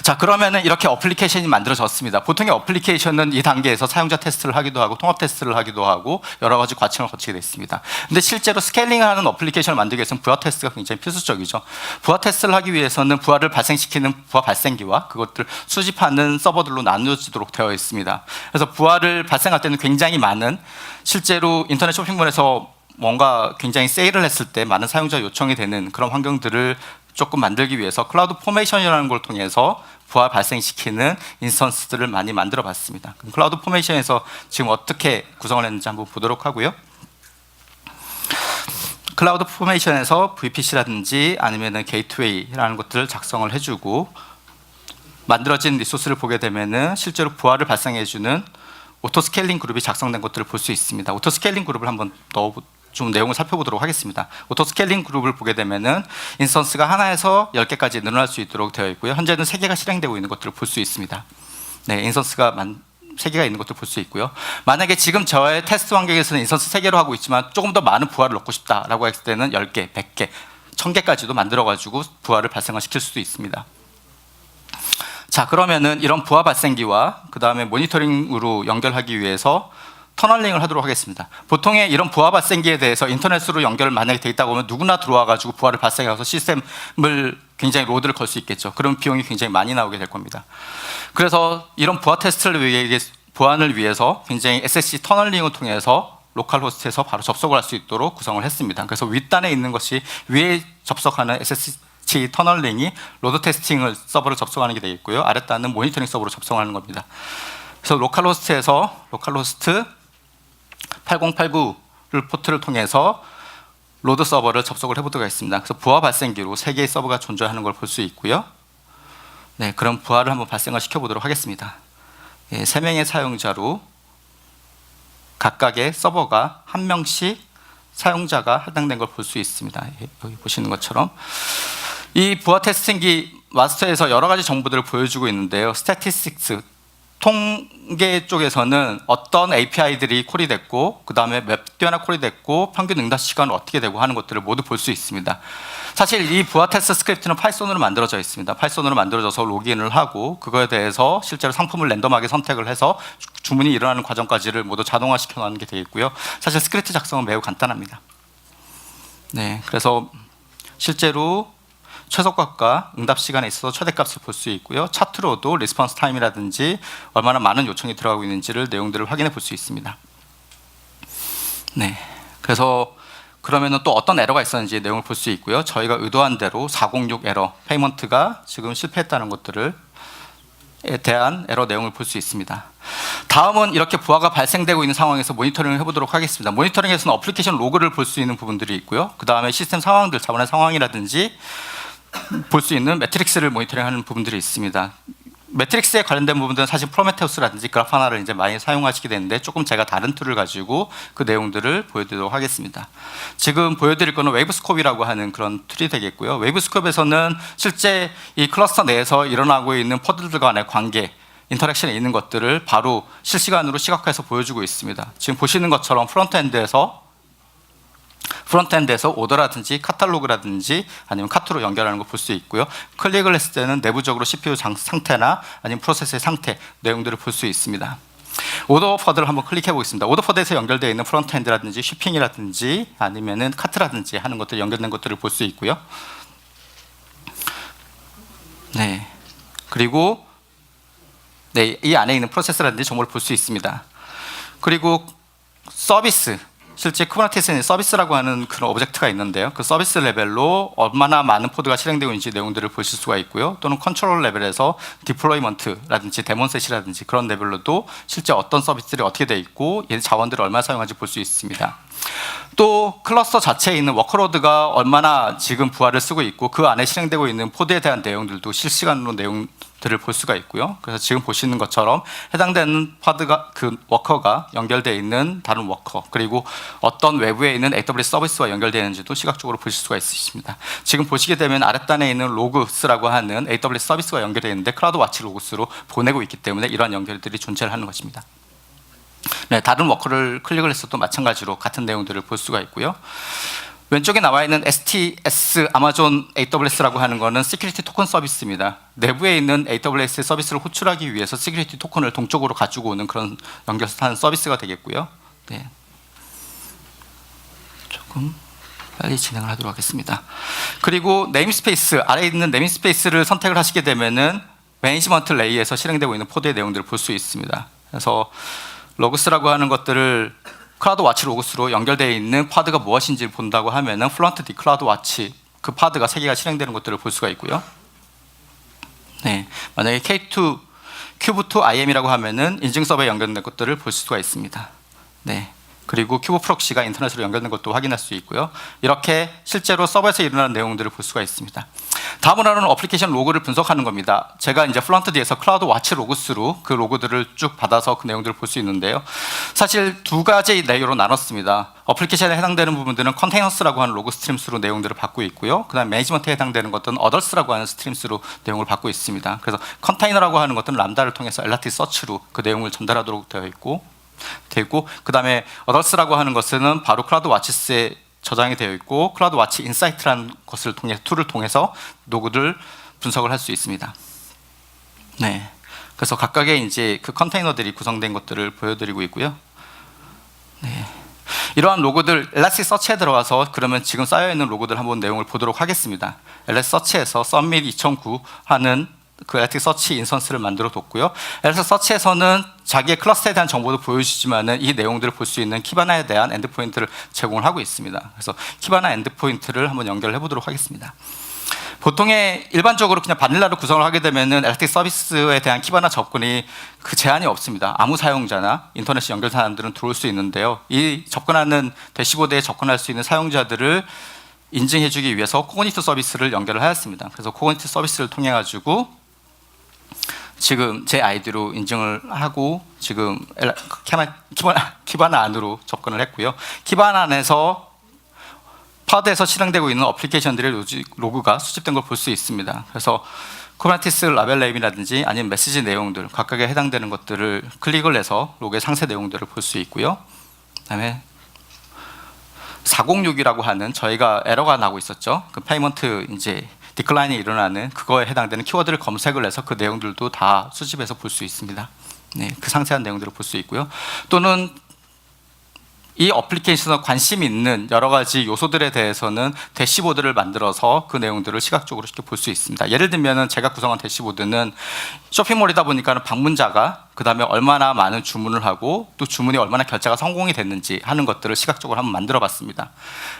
자, 그러면은 이렇게 어플리케이션이 만들어졌습니다. 보통의 어플리케이션은 이 단계에서 사용자 테스트를 하기도 하고 통합 테스트를 하기도 하고 여러 가지 과정을 거치게 됐습니다. 근데 실제로 스케일링하는 어플리케이션을 만들기 위해서는 부하 테스트가 굉장히 필수적이죠. 부하 테스트를 하기 위해서는 부하를 발생시키는 부하 발생기와 그것들 수집하는 서버들로 나누어지도록 되어 있습니다. 그래서 부하를 발생할 때는 굉장히 많은, 실제로 인터넷 쇼핑몰에서 뭔가 굉장히 세일을 했을 때 많은 사용자 요청이 되는 그런 환경들을 조금 만들기 위해서 클라우드 포메이션이라는 걸 통해서 부하 발생시키는 인스턴스들을 많이 만들어 봤습니다. 그럼 클라우드 포메이션에서 지금 어떻게 구성을 했는지 한번 보도록 하고요. 클라우드 포메이션에서 VPC라든지 아니면은 게이트웨이라는 것들을 작성을 해주고 만들어진 리소스를 보게 되면은 실제로 부하를 발생해주는 오토 스케일링 그룹이 작성된 것들을 볼 수 있습니다. 오토 스케일링 그룹을 한번 좀 내용을 살펴보도록 하겠습니다. 오토 스케일링 그룹을 보게 되면은 인스턴스가 하나에서 10개까지 늘어날 수 있도록 되어 있고요. 현재는 3개가 실행되고 있는 것들을 볼 수 있습니다. 네, 인스턴스가 3개가 있는 것들을 볼 수 있고요. 만약에 지금 저의 테스트 환경에서는 인스턴스 3개로 하고 있지만 조금 더 많은 부하를 넣고 싶다라고 했을 때는 10개, 100개, 1000개까지도 만들어가지고 부하를 발생을 시킬 수도 있습니다. 자, 그러면은 이런 부하 발생기와 그 다음에 모니터링으로 연결하기 위해서 터널링을 하도록 하겠습니다. 보통의 이런 부하 발생기에 대해서 인터넷으로 연결을 만약에 돼 있다고 하면 누구나 들어와가지고 부하를 발생해서 시스템을 굉장히 로드를 걸 수 있겠죠. 그럼 비용이 굉장히 많이 나오게 될 겁니다. 그래서 이런 부하 테스트를 보안을 위해서 굉장히 SSC 터널링을 통해서 로컬 호스트에서 바로 접속을 할 수 있도록 구성을 했습니다. 그래서 윗단에 있는 것이 위에 접속하는 SSC 터널링이 로드 테스팅을 서버를 접속하는 게 되겠고요. 아랫단은 모니터링 서버로 접속하는 겁니다. 그래서 로컬 호스트에서 로컬 호스트 8089를 포트를 통해서 로드 서버를 접속을 해보도록 하겠습니다. 그래서 부하 발생기로 3개의 서버가 존재하는 걸 볼 수 있고요. 네, 그럼 부하를 한번 발생을 시켜보도록 하겠습니다. 3명의 사용자로 각각의 서버가 한 명씩 사용자가 해당된 걸 볼 수 있습니다. 여기 보시는 것처럼 이 부하 테스팅기 마스터에서 여러 가지 정보들을 보여주고 있는데요. 스태티스틱스 통계 쪽에서는 어떤 API들이 콜이 됐고 그 다음에 몇 개나 콜이 됐고 평균 응답 시간은 어떻게 되고 하는 것들을 모두 볼 수 있습니다. 사실 이 부하 테스트 스크립트는 파이썬으로 만들어져 있습니다. 파이썬으로 만들어져서 로그인을 하고 그거에 대해서 실제로 상품을 랜덤하게 선택을 해서 주문이 일어나는 과정까지를 모두 자동화시켜 놓는 게 되겠고요. 사실 스크립트 작성은 매우 간단합니다. 네, 그래서 실제로 최소값과 응답 시간에 있어서 최대값을 볼 수 있고요. 차트로도 리스폰스 타임이라든지 얼마나 많은 요청이 들어가고 있는지를 내용들을 확인해 볼 수 있습니다. 네, 그래서 그러면은 또 어떤 에러가 있었는지 내용을 볼 수 있고요. 저희가 의도한 대로 406 에러, 페이먼트가 지금 실패했다는 것들을 에 대한 에러 내용을 볼 수 있습니다. 다음은 이렇게 부하가 발생되고 있는 상황에서 모니터링을 해보도록 하겠습니다. 모니터링에서는 어플리케이션 로그를 볼 수 있는 부분들이 있고요. 그 다음에 시스템 상황들, 자본의 상황이라든지 볼 수 있는 매트릭스를 모니터링하는 부분들이 있습니다. 매트릭스에 관련된 부분들은 사실 프로메테우스라든지 그라파나를 이제 많이 사용하시게 되는데 조금 제가 다른 툴을 가지고 그 내용들을 보여드리도록 하겠습니다. 지금 보여드릴 거는 웨이브스콥이라고 하는 그런 툴이 되겠고요. 웨이브스콥에서는 실제 이 클러스터 내에서 일어나고 있는 포드들 간의 관계, 인터랙션에 있는 것들을 바로 실시간으로 시각화해서 보여주고 있습니다. 지금 보시는 것처럼 프론트엔드에서 오더라든지 카탈로그라든지 아니면 카트로 연결하는 거 볼 수 있고요. 클릭을 했을 때는 내부적으로 CPU 상태나 아니면 프로세스의 상태 내용들을 볼 수 있습니다. 오더퍼드를 한번 클릭해 보겠습니다. 오더퍼드에서 연결되어 있는 프론트엔드라든지 쉬핑이라든지 아니면은 카트라든지 하는 것들 연결된 것들을 볼 수 있고요. 네, 그리고 네, 이 안에 있는 프로세스라든지 정보를 볼 수 있습니다. 그리고 서비스, 실제 쿠버네티스에는 서비스라고 하는 그런 오브젝트가 있는데요. 그 서비스 레벨로 얼마나 많은 포드가 실행되고 있는지 내용들을 보실 수가 있고요. 또는 컨트롤 레벨에서 디플로이먼트라든지 데몬셋이라든지 그런 레벨로도 실제 어떤 서비스들이 어떻게 되어 있고 얘 자원들을 얼마나 사용하는지 볼 수 있습니다. 또 클러스터 자체에 있는 워크로드가 얼마나 지금 부하를 쓰고 있고 그 안에 실행되고 있는 포드에 대한 내용들도 실시간으로 내용들을 볼 수가 있고요. 그래서 지금 보시는 것처럼 해당되는 파드가 그 워커가 연결되어 있는 다른 워커 그리고 어떤 외부에 있는 AWS 서비스와 연결되어 있는지도 시각적으로 보실 수가 있으십니다. 지금 보시게 되면 아랫단에 있는 로그스라고 하는 AWS 서비스와 연결되어 있는데 클라우드 와치 로그스로 보내고 있기 때문에 이러한 연결들이 존재를 하는 것입니다. 네, 다른 워커를 클릭을 했어도 마찬가지로 같은 내용들을 볼 수가 있고요. 왼쪽에 나와 있는 STS 아마존 AWS라고 하는 것은 시큐리티 토큰 서비스입니다. 내부에 있는 AWS 서비스를 호출하기 위해서 시큐리티 토큰을 동쪽으로 가지고 오는 그런 연결하는 서비스가 되겠고요. 네, 조금 빨리 진행을 하도록 하겠습니다. 그리고 네임스페이스, 아래에 있는 네임스페이스를 선택을 하시게 되면은 매니지먼트 레이에서 실행되고 있는 포드의 내용들을 볼 수 있습니다. 그래서 로그스라고 하는 것들을 클라우드 와치 로그스로 연결되어 있는 파드가 무엇인지를 본다고 하면은 플런트 디 클라우드 와치 그 파드가 3개가 실행되는 것들을 볼 수가 있고요. 네, 만약에 K2 큐브2 IM이라고 하면은 인증 서버에 연결된 것들을 볼 수가 있습니다. 네, 그리고 큐브 프록시가 인터넷으로 연결된 것도 확인할 수 있고요. 이렇게 실제로 서버에서 일어나는 내용들을 볼 수가 있습니다. 다음으로는 어플리케이션 로그를 분석하는 겁니다. 제가 이제 플런트디에서 클라우드 와치 로그스로 그 로그들을 쭉 받아서 그 내용들을 볼 수 있는데요. 사실 두 가지 내용으로 나눴습니다. 어플리케이션에 해당되는 부분들은 컨테이너스라고 하는 로그 스트림스로 내용들을 받고 있고요. 그다음 매니지먼트에 해당되는 것들은 어덜스라고 하는 스트림스로 내용을 받고 있습니다. 그래서 컨테이너라고 하는 것들은 람다를 통해서 엘라티서치로 그 내용을 전달하도록 되어 있고 그 다음에 어덜스라고 하는 것은 바로 클라우드 와치스에 저장이 되어 있고 클라우드 와치 인사이트라는 것을 통해 툴을 통해서 로그를 분석을 할 수 있습니다. 네, 그래서 각각의 이제 그 컨테이너들이 구성된 것들을 보여드리고 있고요. 네, 이러한 로그들 엘라스틱서치에 들어가서 그러면 지금 쌓여 있는 로그들 한번 내용을 보도록 하겠습니다. 엘라스틱서치에서 썸밋 2009 하는 그 엘라스틱서치 인스턴스를 만들어 뒀고요. 엘라스틱서치에서는 자기의 클러스터에 대한 정보도 보여주지만은 이 내용들을 볼 수 있는 키바나에 대한 엔드포인트를 제공을 하고 있습니다. 그래서 키바나 엔드포인트를 한번 연결해 보도록 하겠습니다. 보통의 일반적으로 그냥 바닐라로 구성을 하게 되면은 엘라스틱 서비스에 대한 키바나 접근이 그 제한이 없습니다. 아무 사용자나 인터넷 연결 사람들은 들어올 수 있는데요. 이 접근하는 대시보드에 접근할 수 있는 사용자들을 인증해주기 위해서 코그니트 서비스를 연결을 하였습니다. 그래서 코그니트 서비스를 통해 가지고 지금 제 아이디로 인증을 하고 지금 키바나 안으로 접근을 했고요. 키바나 안에서 파드에서 실행되고 있는 어플리케이션들의 로그가 수집된 걸 볼 수 있습니다. 그래서 쿠버네티스 라벨 네임이라든지 아니면 메시지 내용들 각각에 해당되는 것들을 클릭을 해서 로그의 상세 내용들을 볼 수 있고요. 그다음에 406이라고 하는 저희가 에러가 나고 있었죠. 그 페이먼트 이제 디클라인이 일어나는 그거에 해당되는 키워드를 검색을 해서 그 내용들도 다 수집해서 볼 수 있습니다. 네, 그 상세한 내용들을 볼 수 있고요. 또는 이 어플리케이션에 관심 있는 여러 가지 요소들에 대해서는 대시보드를 만들어서 그 내용들을 시각적으로 쉽게 볼 수 있습니다. 예를 들면은 제가 구성한 대시보드는 쇼핑몰이다 보니까 방문자가 그 다음에 얼마나 많은 주문을 하고 또 주문이 얼마나 결제가 성공이 됐는지 하는 것들을 시각적으로 한번 만들어 봤습니다.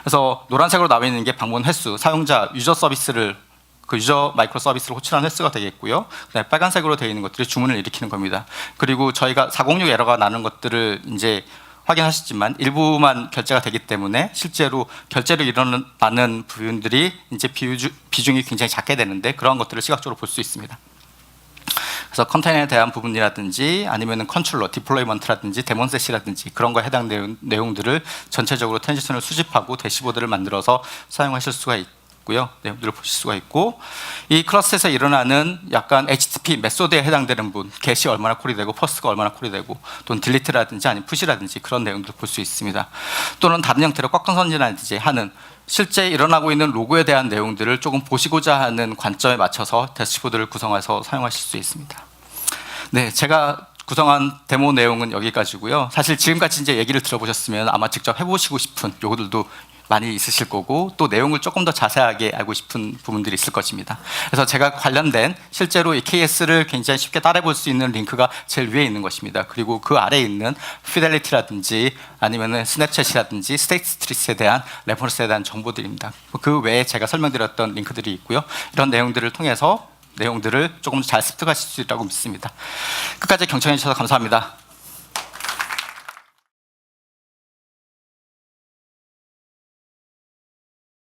그래서 노란색으로 나와 있는 게 방문 횟수, 사용자 유저 서비스를 그 유저 마이크로 서비스를 호출한 횟수가 되겠고요. 그다음에 빨간색으로 되어 있는 것들이 주문을 일으키는 겁니다. 그리고 저희가 406 에러가 나는 것들을 이제 확인하셨지만 일부만 결제가 되기 때문에 실제로 결제로 일어나는 부분들이 이제 비중이 굉장히 작게 되는데 그런 것들을 시각적으로 볼 수 있습니다. 그래서 컨테이너에 대한 부분이라든지 아니면 컨트롤러, 디플로이먼트라든지 데몬셋이라든지 그런 거에 해당되는 내용들을 전체적으로 트랜지션을 수집하고 대시보드를 만들어서 사용하실 수가 있고요. 내용들을 보실 수가 있고 이 클러스에서 일어나는 약간 HTTP 메소드에 해당되는 부분, get이 얼마나 콜이 되고 퍼스트가 얼마나 콜이 되고 또는 딜리트라든지 아니면 푸시라든지 그런 내용들을 볼 수 있습니다. 또는 다른 형태로 꺾은선지라든지 하는 실제 일어나고 있는 로그에 대한 내용들을 조금 보시고자 하는 관점에 맞춰서 대시보드를 구성해서 사용하실 수 있습니다. 네, 제가 구성한 데모 내용은 여기까지고요. 사실 지금까지 이제 얘기를 들어보셨으면 아마 직접 해보시고 싶은 요거들도 많이 있으실 거고 또 내용을 조금 더 자세하게 알고 싶은 부분들이 있을 것입니다. 그래서 제가 관련된 실제로 이 KS를 굉장히 쉽게 따라볼 수 있는 링크가 제일 위에 있는 것입니다. 그리고 그 아래에 있는 피델리티라든지 아니면 스냅챗이라든지 스테이트 스트리트에 대한 레퍼런스에 대한 정보들입니다. 그 외에 제가 설명드렸던 링크들이 있고요. 이런 내용들을 통해서 내용들을 조금 더 잘 습득하실 수 있다고 믿습니다. 끝까지 경청해 주셔서 감사합니다.